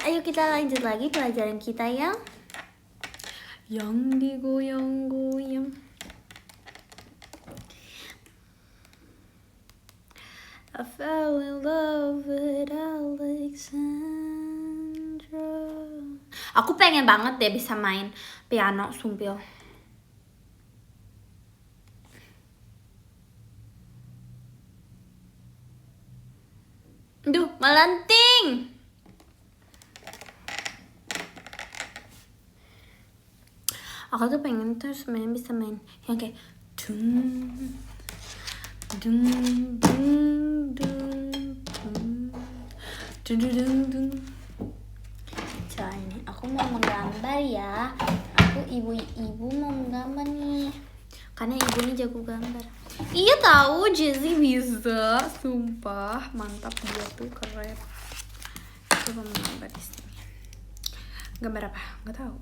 Ayo kita lanjut lagi pelajaran kita yang digoyang-goyang. I fell in love with Alexandra. Aku pengen banget deh bisa main piano, sumpil. Duh, melenting. Aku tuh pengen terus bisa main yang kayak dung dung dung dung dung dung. Coba ini aku mau menggambar ya. Aku ibu-ibu mau menggambar nih, karena ibu ini jago gambar. Iya tahu, Jazzy bisa, sumpah mantap, dia tuh keren. Coba menggambar di sini. Gambar apa? Nggak tahu.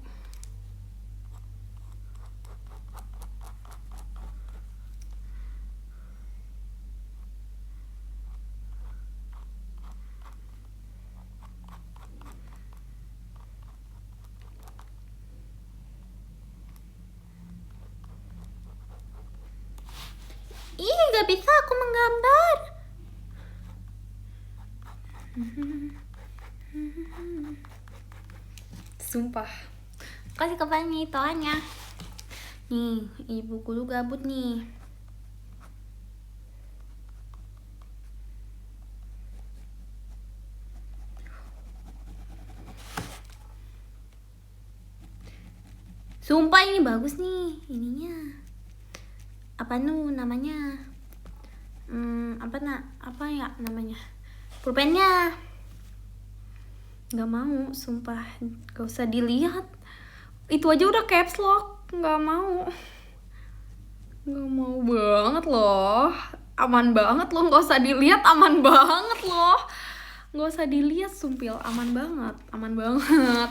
Ih, gak bisa aku menggambar. Sumpah. Kasih kepala nih toanya. Nih, ibuku dulu gabut nih. Sumpah ini bagus nih ininya. Apa namanya? Apa ya namanya? Pulpennya. Gak mau, sumpah. Gak usah dilihat. Itu aja udah caps lock. Gak mau. Gak mau banget loh. Aman banget loh, gak usah dilihat. Aman banget loh. Gak usah dilihat, sumpil. Aman banget. Aman banget.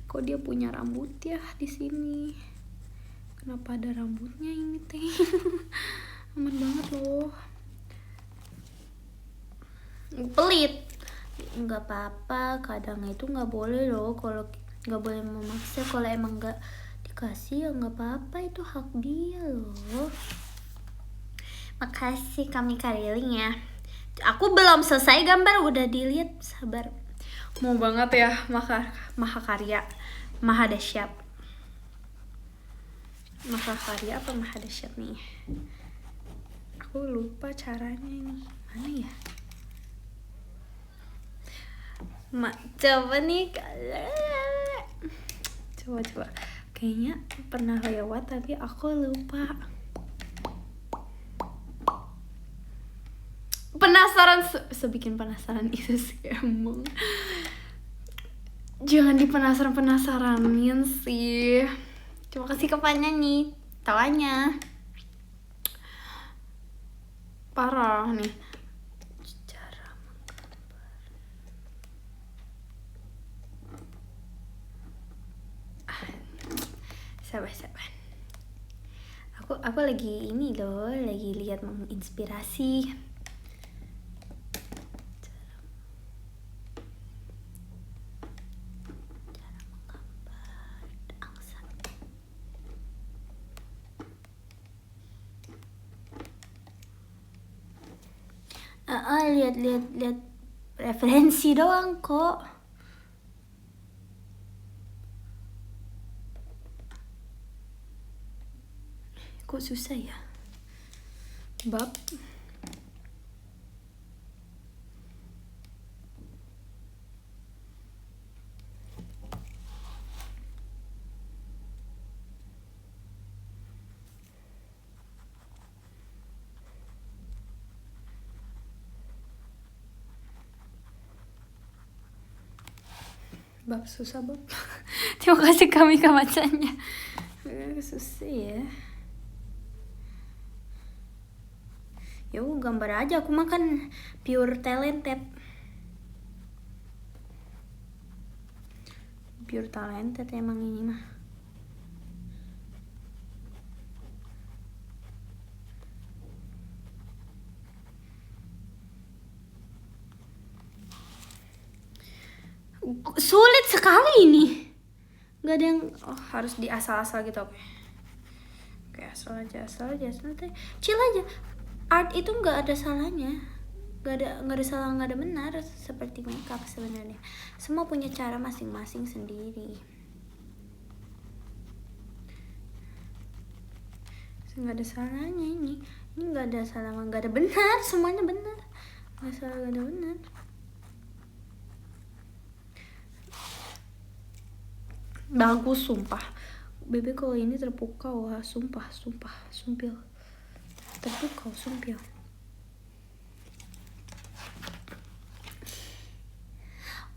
Kok dia punya rambut ya di sini? Kenapa ada rambutnya ini teh? Aman banget loh. Pelit. Nggak apa-apa, kadang itu nggak boleh loh. Kalau nggak boleh memaksa, kalau emang nggak dikasih ya nggak apa-apa, itu hak dia loh. Makasih kami Kariling ya. Aku belum selesai gambar udah dilihat, sabar. Mau banget ya Mahakarya, Mahadasyat. Mahakarya apa Mahadasyat nih? Aku lupa caranya ini. Mana ya? Coba nih. Coba. Kayaknya pernah lewat tapi aku lupa. Penasaran, sebikin penasaran itu sih emang. Jangan dipenasaran-penasaranin sih. Coba kasih kepalanya nih, tawanya. Parah nih. Cara menggambar. Sabar. Aku lagi ini loh, lagi lihat menginspirasi. Lihat referensi doang kok. Kok susah ya? Bab susah bab. Terima kasih kami bacanya. Susah ya. Ya gambar aja, aku makan pure talented. Pure talented emang ini mah. Sulit sekali ini. Gak ada yang harus di asal-asal gitu. Oke, asal aja. Chill aja. Art itu nggak ada salahnya. Nggak ada salah, nggak ada benar. Seperti makeup sebenarnya. Semua punya cara masing-masing sendiri. Nggak ada salahnya ini. Ini nggak ada salah, nggak ada benar. Semuanya benar. Nggak salah, nggak ada benar. Bagus sumpah. Bebe kalau ini terpukau, sumpah sumpil. Terpukau sumpil.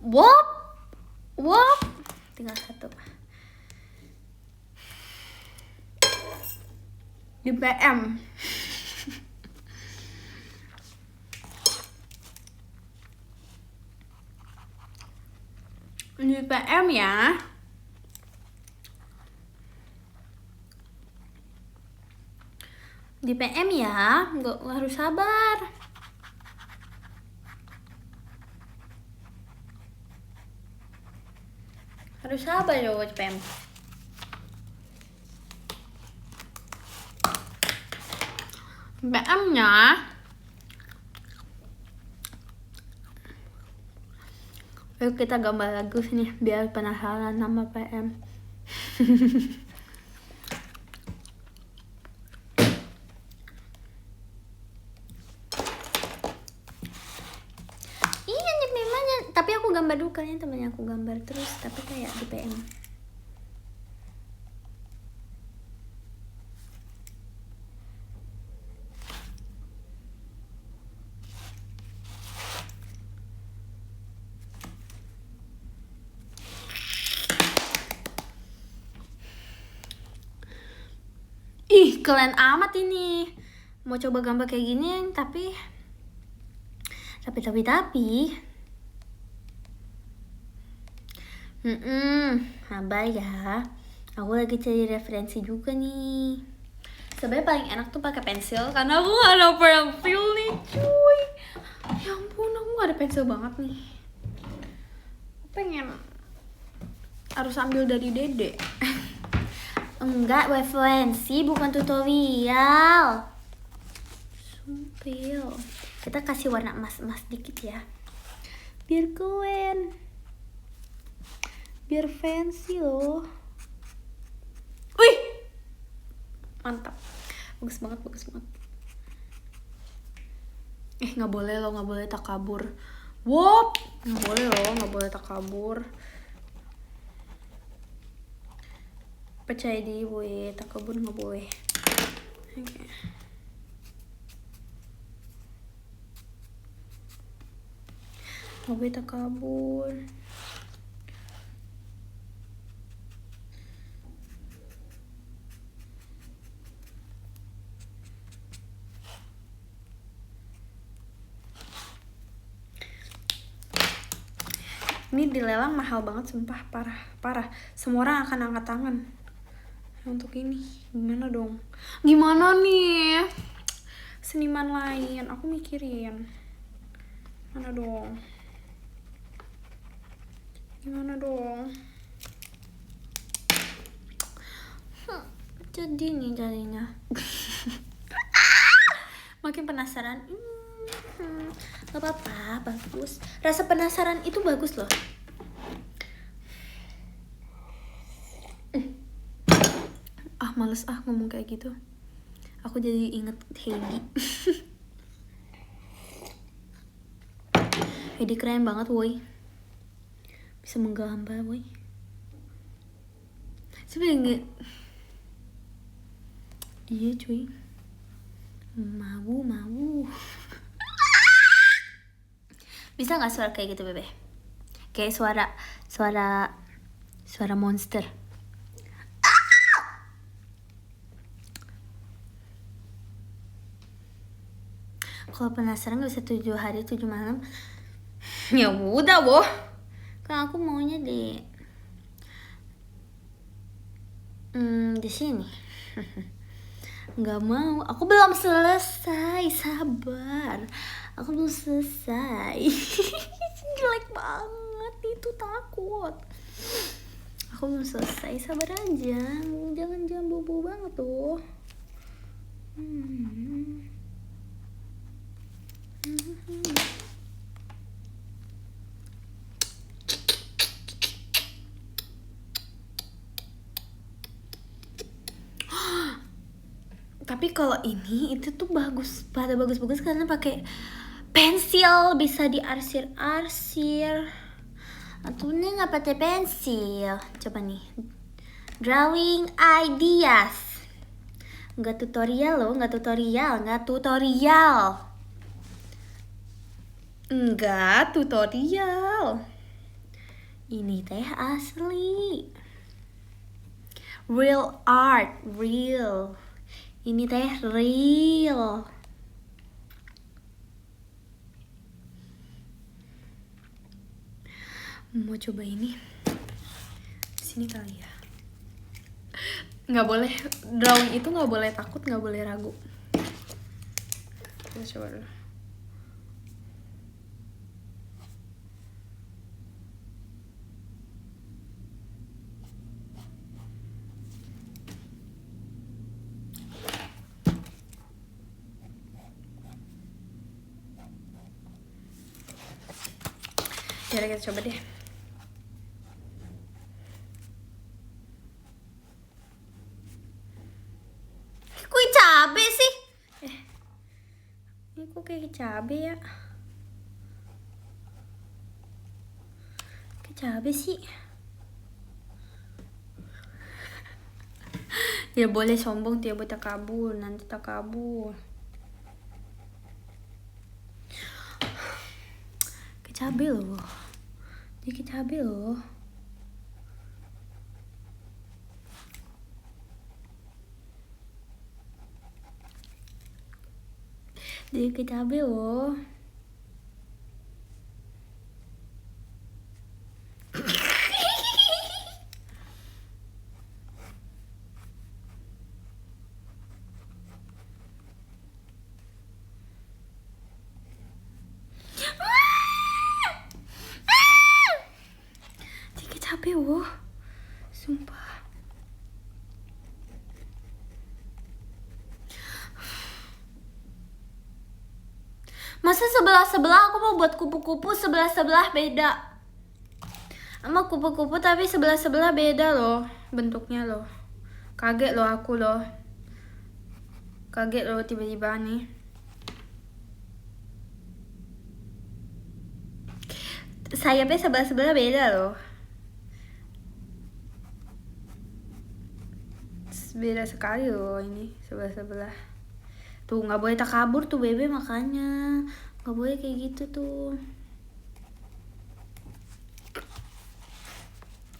Wop. Tinggal satu. Di PM. Di PM ya. Di PM ya, nggak harus sabar. Harus sabar loh di PM. PM-nya ayo kita gambar bagus nih biar penasaran nama PM. Iya nih memangnya, tapi aku gambar dulu, kalian temennya aku gambar terus tapi kayak di PM. Ih, keren amat ini. Mau coba gambar kayak gini, tapi sabar ya. Aku lagi cari referensi juga nih. Sebenarnya paling enak tuh pakai pensil karena aku gak ada pensil nih, cuy. Ya ampun, aku gak ada pensil banget nih. Aku pengen harus ambil dari Dede. Enggak, referensi bukan tutorial. Sumpil. Kita kasih warna emas-emas dikit ya. Biar keren. Biar fancy loh. Wih. Mantap. Bagus banget. Nggak boleh takabur. Wop. Nggak boleh takabur. Percaya diri boy, takabur nggak boleh. Oke. Nggak boleh takabur. Ini dilelang mahal banget sumpah, parah. Semua orang akan angkat tangan. untuk ini gimana dong? Gimana nih seniman lain? Aku mikirin mana dong? Gimana dong? Jadi nih jadinya. Makin penasaran. Gak apa-apa, bagus. Rasa penasaran itu bagus loh. Males ngomong kayak gitu. Aku jadi inget Heidi. Heidi keren banget woi. Bisa menggambar woi. Sebenernya iya cuy. Mau. Bisa gak suara kayak gitu bebe? Kayak suara monster. Kalau penasaran gak bisa 7 hari 7 malam. Ya udah boh. Kan aku maunya di sini. Nggak mau. Aku belum selesai. Sabar. Aku belum selesai. Jelek banget itu, takut. Aku belum selesai. Sabar aja. Jangan bobo banget tuh. Tapi kalau ini itu tuh bagus, pada bagus-bagus karena pakai pensil, bisa diarsir-arsir. Atau ini nggak pakai pensil. Coba nih, drawing ideas. Nggak tutorial loh, nggak tutorial. Ini teh asli. Real art, real. Ini teh real. Mau coba ini. Sini kali ya. Nggak boleh drawing itu, nggak boleh takut, nggak boleh ragu. Kita coba dulu. Yaudah kita coba deh. Kok cabe sih? Ini kok kayak cabe ya? Kayak cabe sih. Ya boleh sombong, tiap tak kabur, nanti tak kabur. Kayak cabe loh. Dia kayak cabe loh. Dia kayak cabe loh. Capek loh, sumpah. Masa sebelah aku mau buat kupu-kupu, sebelah beda. Sama kupu-kupu tapi sebelah beda loh bentuknya loh. Kaget loh aku loh. Kaget loh tiba-tiba nih. Sayapnya sebelah beda loh. Beda sekali loh ini sebelah. Tuh nggak boleh tak kabur tuh bebe, makanya nggak boleh kayak gitu tuh.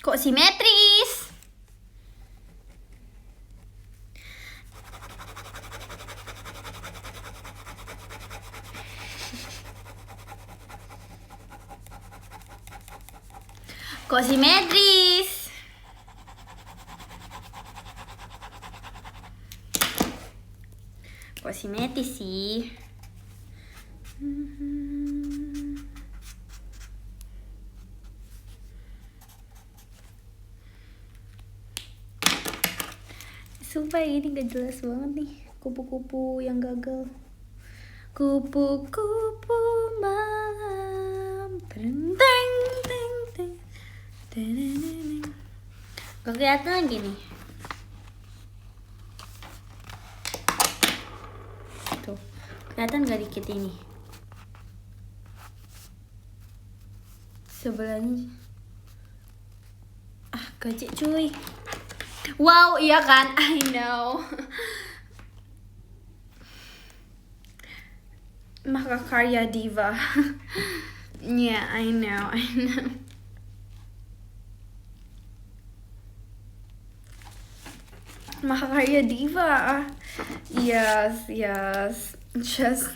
Kok simetris? Kok simetris? simetris sih. Sumpah ini gak jelas banget nih kupu-kupu yang gagal. Kupu-kupu malam, teng teng teng teng, teneneng. Gak kelihatan lagi nih. Tuh, kelihatan gak dikit ini? Sebelahnya. Gajek cuy. Wow, iya kan? I know. Mahakarya Diva. Yeah, I know. Mahakarya Diva. Yes. Just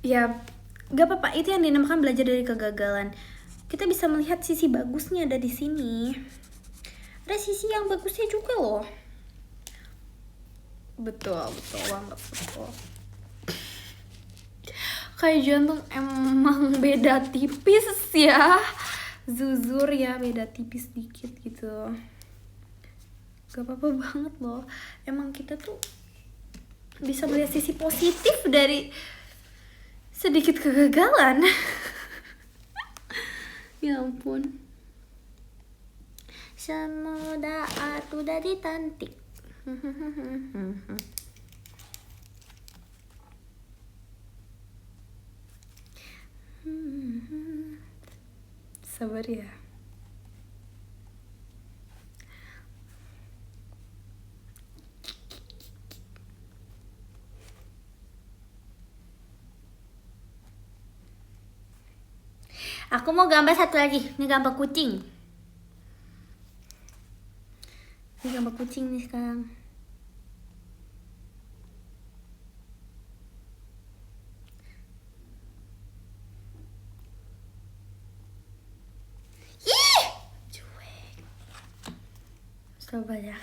ya, gak apa-apa. Itu yang dinamakan belajar dari kegagalan. Kita bisa melihat sisi bagusnya ada di sini. Ada sisi yang bagusnya juga loh. betul banget, betul. Kayak jantung emang beda tipis ya. Zuzur ya, beda tipis dikit gitu. Gak apa-apa banget loh. Emang kita tuh bisa melihat sisi positif dari sedikit kegagalan. Ya ampun. Semoga aku udah ditantik. Sabar ya. Aku mau gambar satu lagi. Ini gambar kucing. Ini gambar kucing nih sekarang. Ih, cuek. Sabar ya.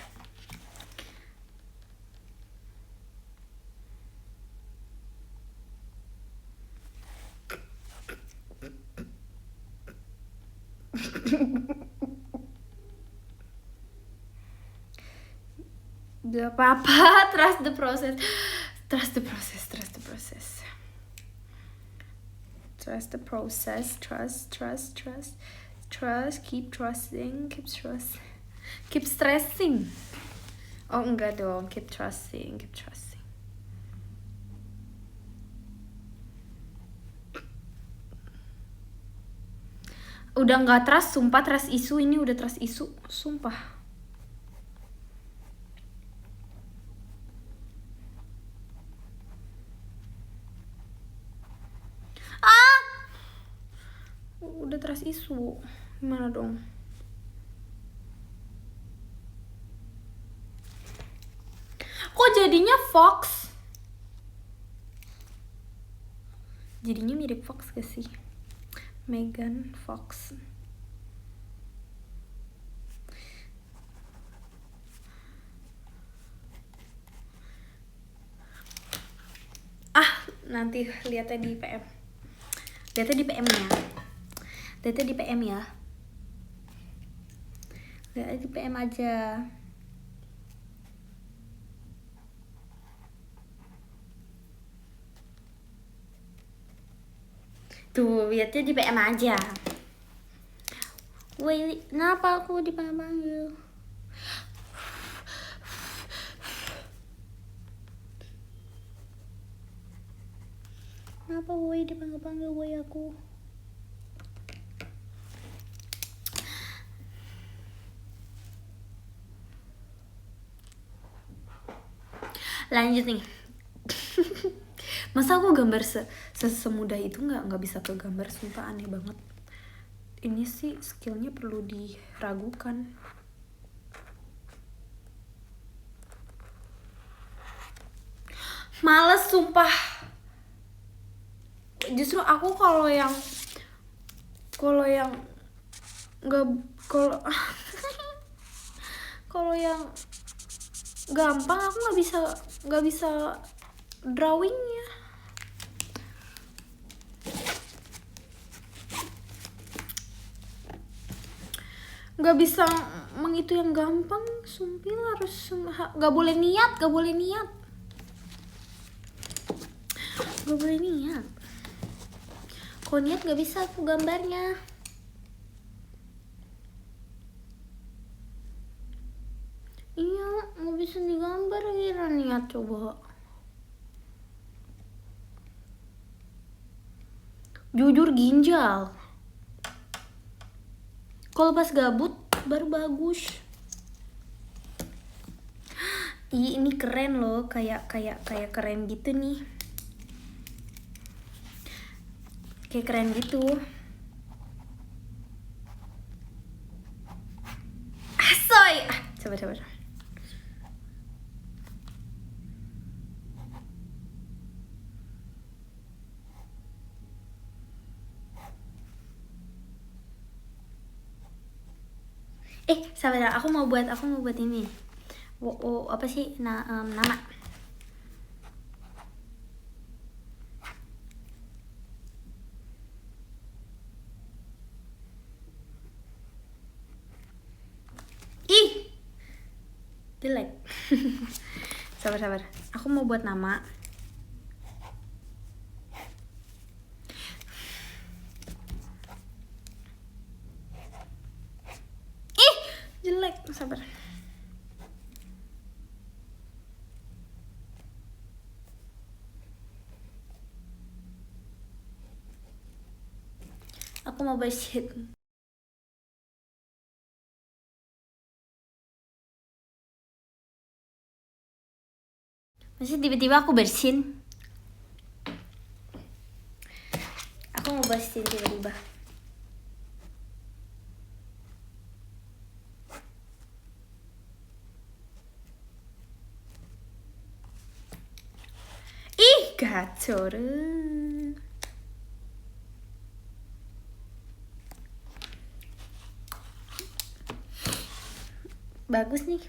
Gak apa-apa, trust the process. Trust the process. Trust the process. Trust, keep trusting, keep stressing. Oh enggak dong, keep trusting. Udah nggak trust, sumpah trust isu ini udah trust isu, sumpah. Udah trust isu, gimana dong? Kok jadinya Fox? Jadinya mirip Fox gak sih? Megan Fox. Nanti lihatnya di PM. Lihatnya di PM ya. Lihatnya di PM ya. Lihatnya di PM aja. Tuh, lihatnya di PM aja. Woi, kenapa aku dipanggil? Kenapa woi dipanggil woi aku? Lanjut nih. Masa aku gambar semudah itu nggak bisa ke gambar, sumpah aneh banget. Ini sih skillnya perlu diragukan. Males sumpah. Justru aku kalau yang nggak kalau yang gampang, aku nggak bisa drawingnya. Nggak bisa mengitu yang gampang, sumpil harus nggak boleh niat. Kalau niat nggak bisa aku gambarnya. Iya, nggak bisa digambar kira niat coba. Jujur ginjal. Kalau pas gabut baru bagus. Ih, ini keren loh, kayak keren gitu nih. Kayak keren gitu. Asoy. Coba. Sabar, aku mau buat ini. Apa sih nama? Ih, jelek. Sabar. Aku mau buat nama. Ih, jelek. Sabar. Aku mau bersihin. Masih tiba-tiba aku bersin. Aku mau bersin tiba-tiba. Ih, gacor. Bagus nih.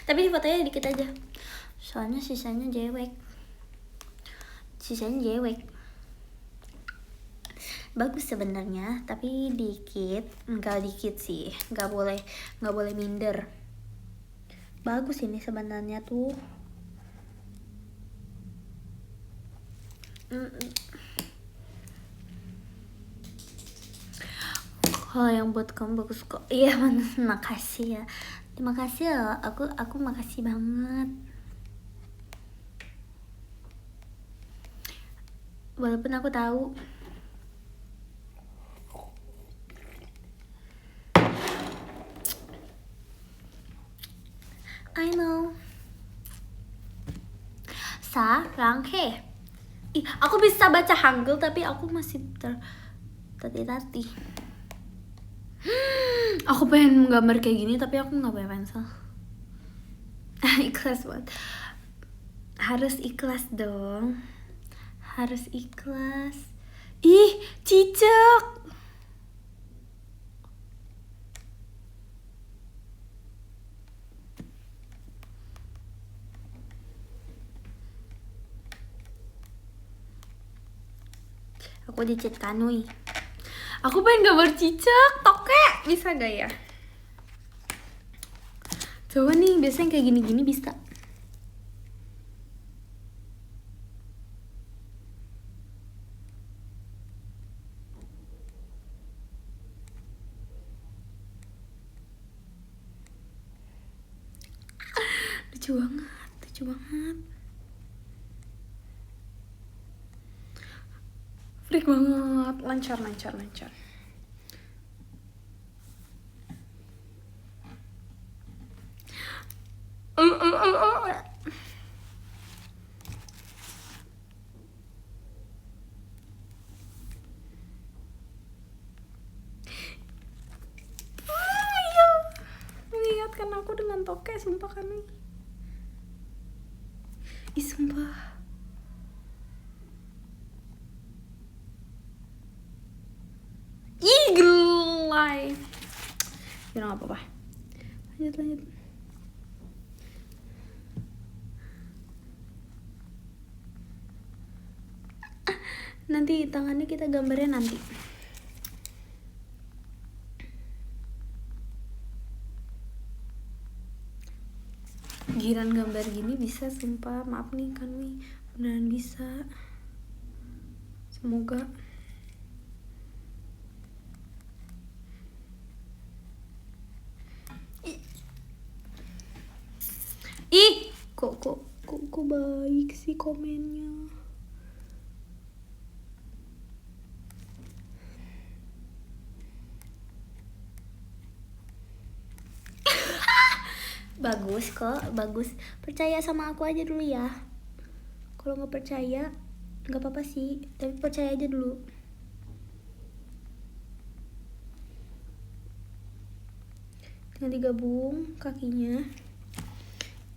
Tapi fotonya dikit aja. Soalnya sisanya jewek. Bagus sebenarnya, tapi dikit. Enggak dikit sih. Enggak boleh minder. Bagus ini sebenarnya tuh. Kalau yang buat kamu bagus kok. Iya, makasih ya. Terima kasih loh. Aku makasih banget. Walaupun aku tahu I know. Saranghe. Ih, aku bisa baca Hangul tapi aku masih tertatih. Aku pengen gambar kayak gini tapi aku nggak punya pensel. Ikhlas banget. Harus ikhlas dong. Harus ikhlas. Ih, cicak. Aku dicet Kanui. Aku pengen gambar cicak, tokek. Bisa gak ya? Coba nih, biasanya kayak gini-gini bisa. Lucu banget. Freak banget, lancar. Iya, mengingatkan aku dengan toke, sumpah kan nih. Ih, sumpah. Ih, gelai. Ya gak apa-apa. Lanjut. Nanti tangannya kita gambarnya nanti. Giran gambar gini bisa, sumpah. Maaf nih Kanwi, beneran bisa. Semoga. Ih, kok baik sih komennya. Bagus kok, bagus. Percaya sama aku aja dulu ya. Kalau nggak percaya, nggak apa-apa sih. Tapi percaya aja dulu. Tinggal digabung kakinya.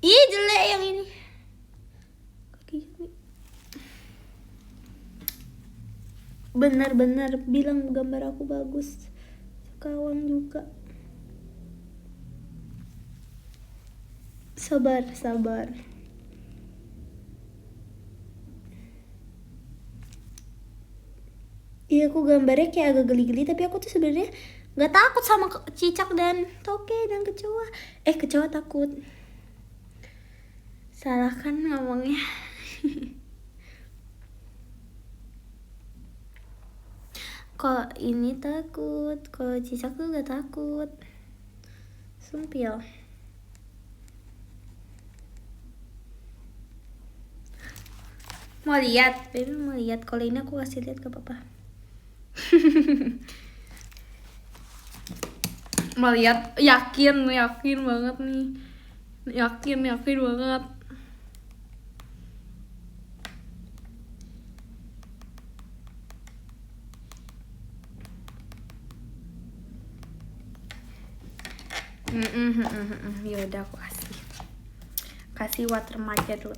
Ih, jelek yang ini. Kakinya benar-benar bilang gambar aku bagus. Sekawang juga. Sabar. Iya, aku gambarnya kayak agak geli-geli, tapi aku tuh sebenarnya nggak takut sama cicak dan toge dan kecoa. Kecoa takut. Salah kan ngomongnya. Kalau ini takut, kalau cicak tuh gak takut. Sumpil. Mau lihat, baby mau lihat. Kalau ini aku kasih lihat, gak apa-apa. Mau lihat, yakin banget nih. Yakin banget. Yaudah, aku kasih watermarknya dulu.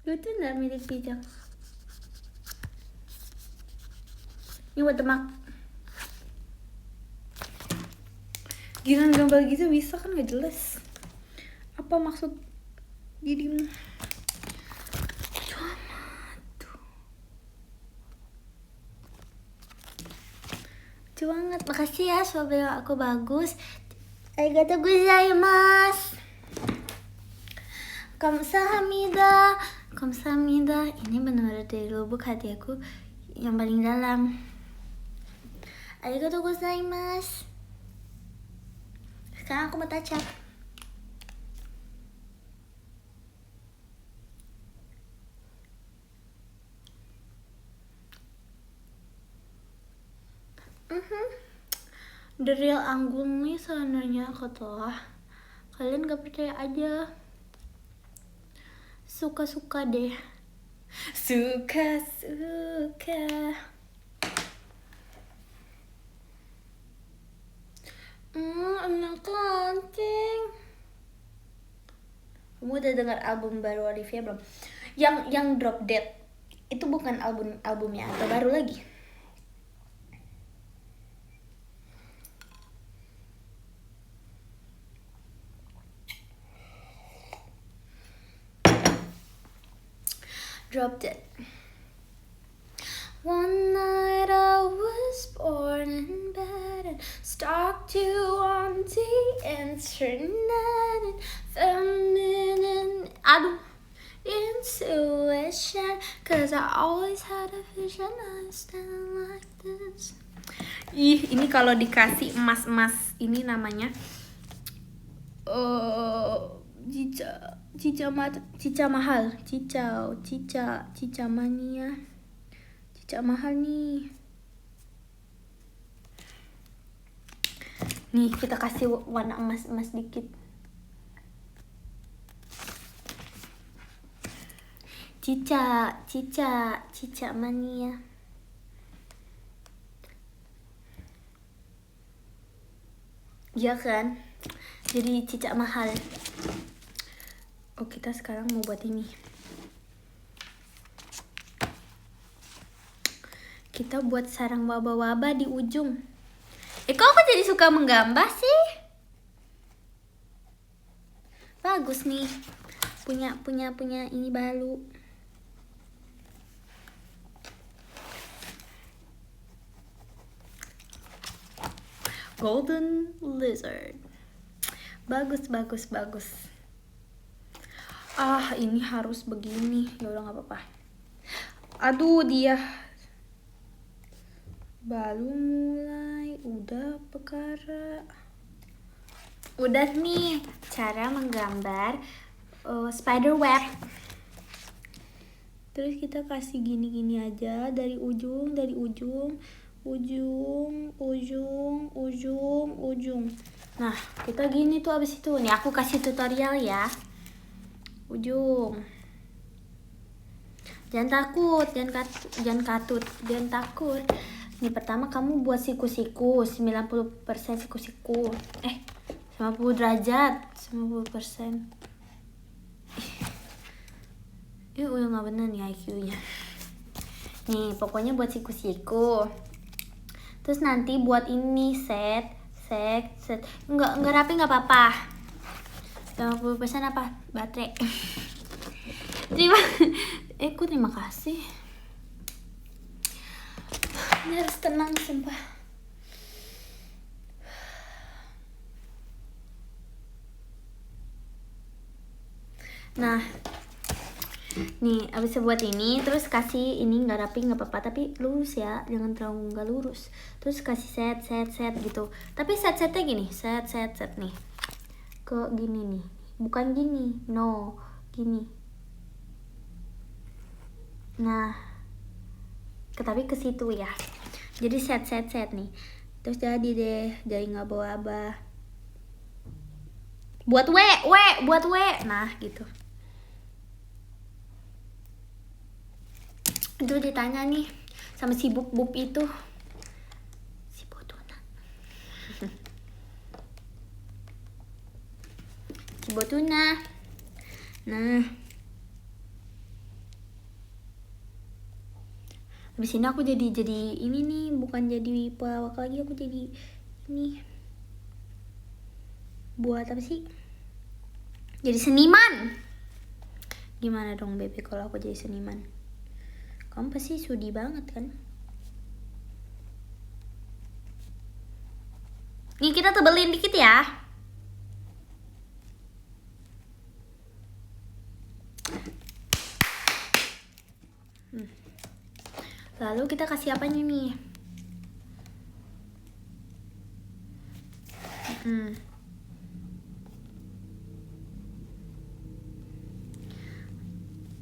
Lutu nggak mirip cicak? Ini watermark. Giliran gambar gitu bisa kan nggak jelas. Apa maksud dirimu? Lucu banget. Makasih ya sudah bilang aku bagus. Arigatou gozaimasu. Kamsahamnida. Ini benar-benar dari lubuk hati aku yang paling dalam. Arigatou gozaimasu. Sekarang aku mau touch up. The real Anggun nih sebenarnya kata. Kalian gak percaya aja. Suka-suka deh. Suka. Enak lancing. Kamu udah dengar album baru Olivia belum? Yang Drop Dead itu bukan albumnya atau baru lagi? Drop Dead. One night I was born in bed and stalked you on the internet and feminine intuition, cause I always had a vision I stand like this. Ini kalau dikasih emas-emas ini namanya cica mahal, cica mania, cica mahal nih. Nih kita kasih warna emas dikit. Cica mania. Iya kan? Jadi cicak mahal. Oh, kita sekarang mau buat ini. Kita buat sarang waba-waba di ujung. Kok aku jadi suka menggambar sih? Bagus nih. Punya ini baru. Golden lizard. Bagus. Ini harus begini. Ya udah nggak apa-apa. Aduh, dia baru mulai udah perkara. Udah nih cara menggambar spider web. Terus kita kasih gini-gini aja dari ujung. Nah, kita gini tuh abis itu. Nih aku kasih tutorial ya. Ujung. Jangan takut. Nih pertama kamu buat siku-siku 90% siku-siku. 90 derajat 90%. Udah gak bener nih IQ-nya. Nih pokoknya buat siku-siku. Terus nanti buat ini set. Enggak rapi gak apa-apa. 90% apa? Baterai. Terima kasih. Ini harus tenang sumpah. Nah, nih abis buat ini terus kasih ini nggak rapi nggak apa-apa tapi lurus ya, jangan terlalu nggak lurus. Terus kasih set gitu. Tapi setnya gini, set nih. Ke gini nih, bukan gini, no, gini. Nah, tapi ke situ ya. Jadi set nih. Terus jadi deh, jadi nggak bawa-bawa. Buat buat W. Nah, gitu. Itu ditanya nih sama si bub itu. Si Botuna. Si Botuna. Nah. Habis ini aku jadi ini nih, bukan jadi pelawak lagi, aku jadi ini. Buat apa sih? Jadi seniman. Gimana dong Bebe kalau aku jadi seniman? Kamu pasti sudi banget kan? Nih kita tebelin dikit ya. Lalu kita kasih apanya nih?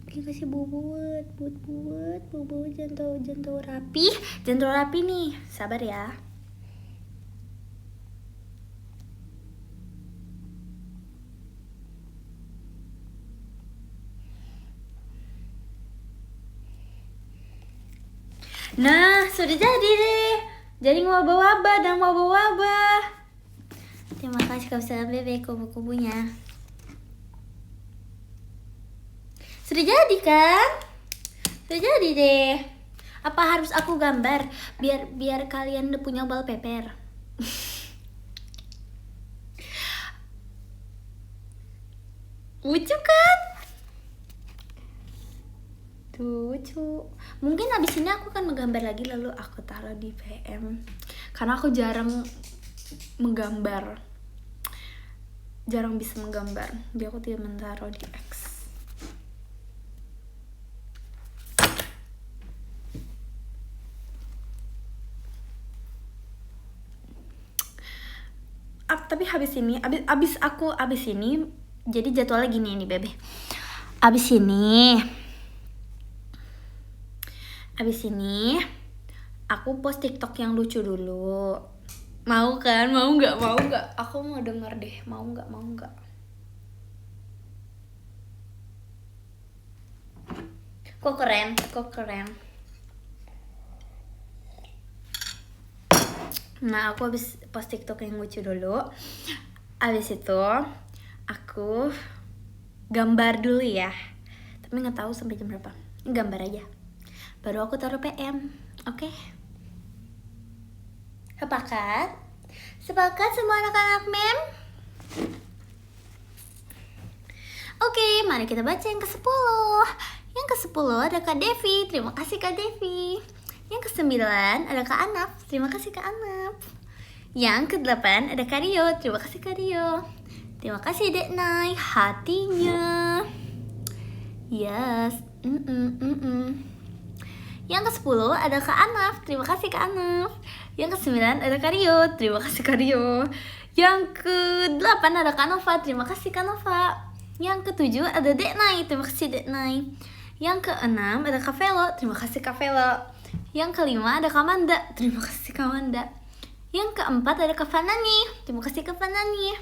Kita kasih bubut jangan terlalu rapi nih. Sabar ya. Nah, sudah jadi deh. Jadi waba-waba dan waba-waba. Terima kasih kepada Bebe kubu-kubunya. Sudah jadi kan? Sudah jadi deh. Apa harus aku gambar biar kalian udah punya wallpaper? Lucu kan? Lucu. Mungkin abis ini aku akan menggambar lagi lalu aku taruh di PM. Karena aku jarang menggambar. Jarang bisa menggambar. Jadi aku tidak menaruh di X. Tapi habis ini jadi jadwalnya gini nih Bebe. Abis ini aku post TikTok yang lucu dulu. Mau kan? Mau nggak? Aku mau denger deh. Mau nggak? Kok keren. Nah, aku habis post TikTok yang lucu dulu. Habis itu aku gambar dulu ya. Tapi nggak tahu sampai jam berapa. Gambar aja. Baru aku taruh PM. Oke? Sepakat? Sepakat semua anak-anak mem? Oke, mari kita baca yang ke-10. Yang ke-10 ada Kak Devi. Terima kasih Kak Devi. Yang ke-9 ada Kak Anaf. Terima kasih Kak Anaf. Yang ke-8 ada Kak Rio. Terima kasih Kak Rio. Terima kasih Dek Nay. Hatinya. Yes. Yang ke-10 ada Kak Anaf. Terima kasih Kak Anaf. Yang ke-9 ada Kak Rio. Terima kasih Kak Rio. Yang ke-8 ada Kak Nova. Terima kasih Kak Nova. Yang ke-7 ada Dek Nay. Terima kasih Dek Nay. Yang ke-6 ada Kak Velo. Terima kasih Kak Velo. Yang ke-5 ada Kak Manda. Terima kasih Kak Manda. Yang ke-4 ada Kak Fanani. Terima kasih Kak Fanani.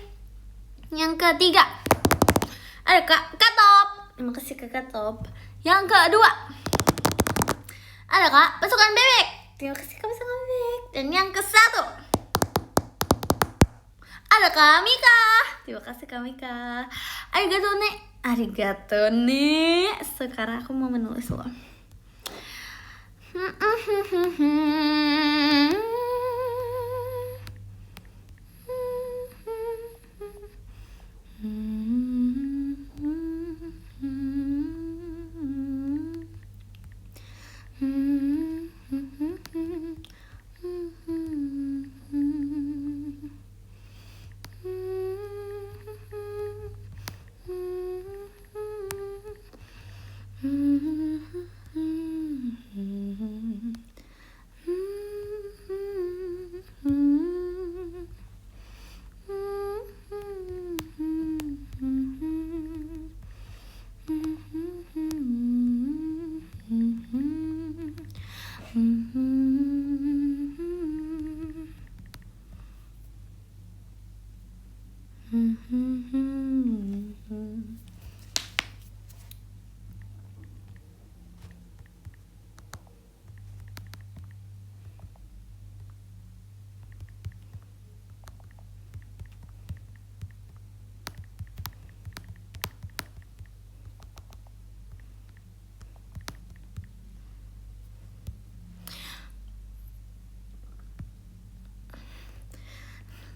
Yang ke-3 ada Kak Katop. Terima kasih Kak Katop. Yang ke-2 ada Kak Pasukan Bebek. Terima kasih Kak Pasukan Bebek. Dan yang ke-1 ada Kak Mika. Terima kasih Kak Mika. Arigato ne. Arigato ne. Sekarang aku mau menulis loh.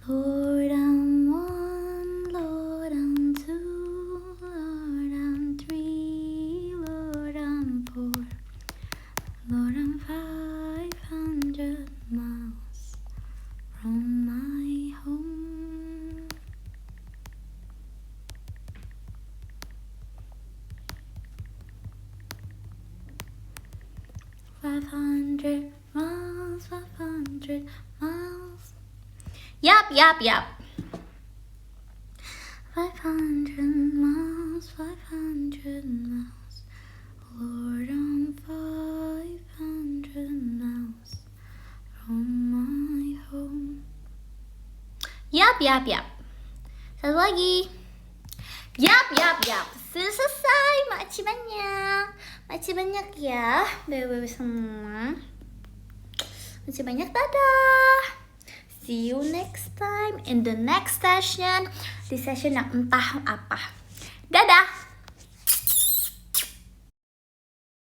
Lord, I'm one, Lord, I'm two, Lord, I'm three, Lord, I'm four, Lord, I'm 500 miles from my home. Five hundred miles, 500 miles. Yup. 500 miles, 500 miles. Lord, I'm 500 miles from my home. Yup. Satu lagi. Yup. Sudah selesai. Makasih banyak ya, bebe semua. Makasih banyak, dadah. See you next time in the next session. Di session yang entah apa. Dadah.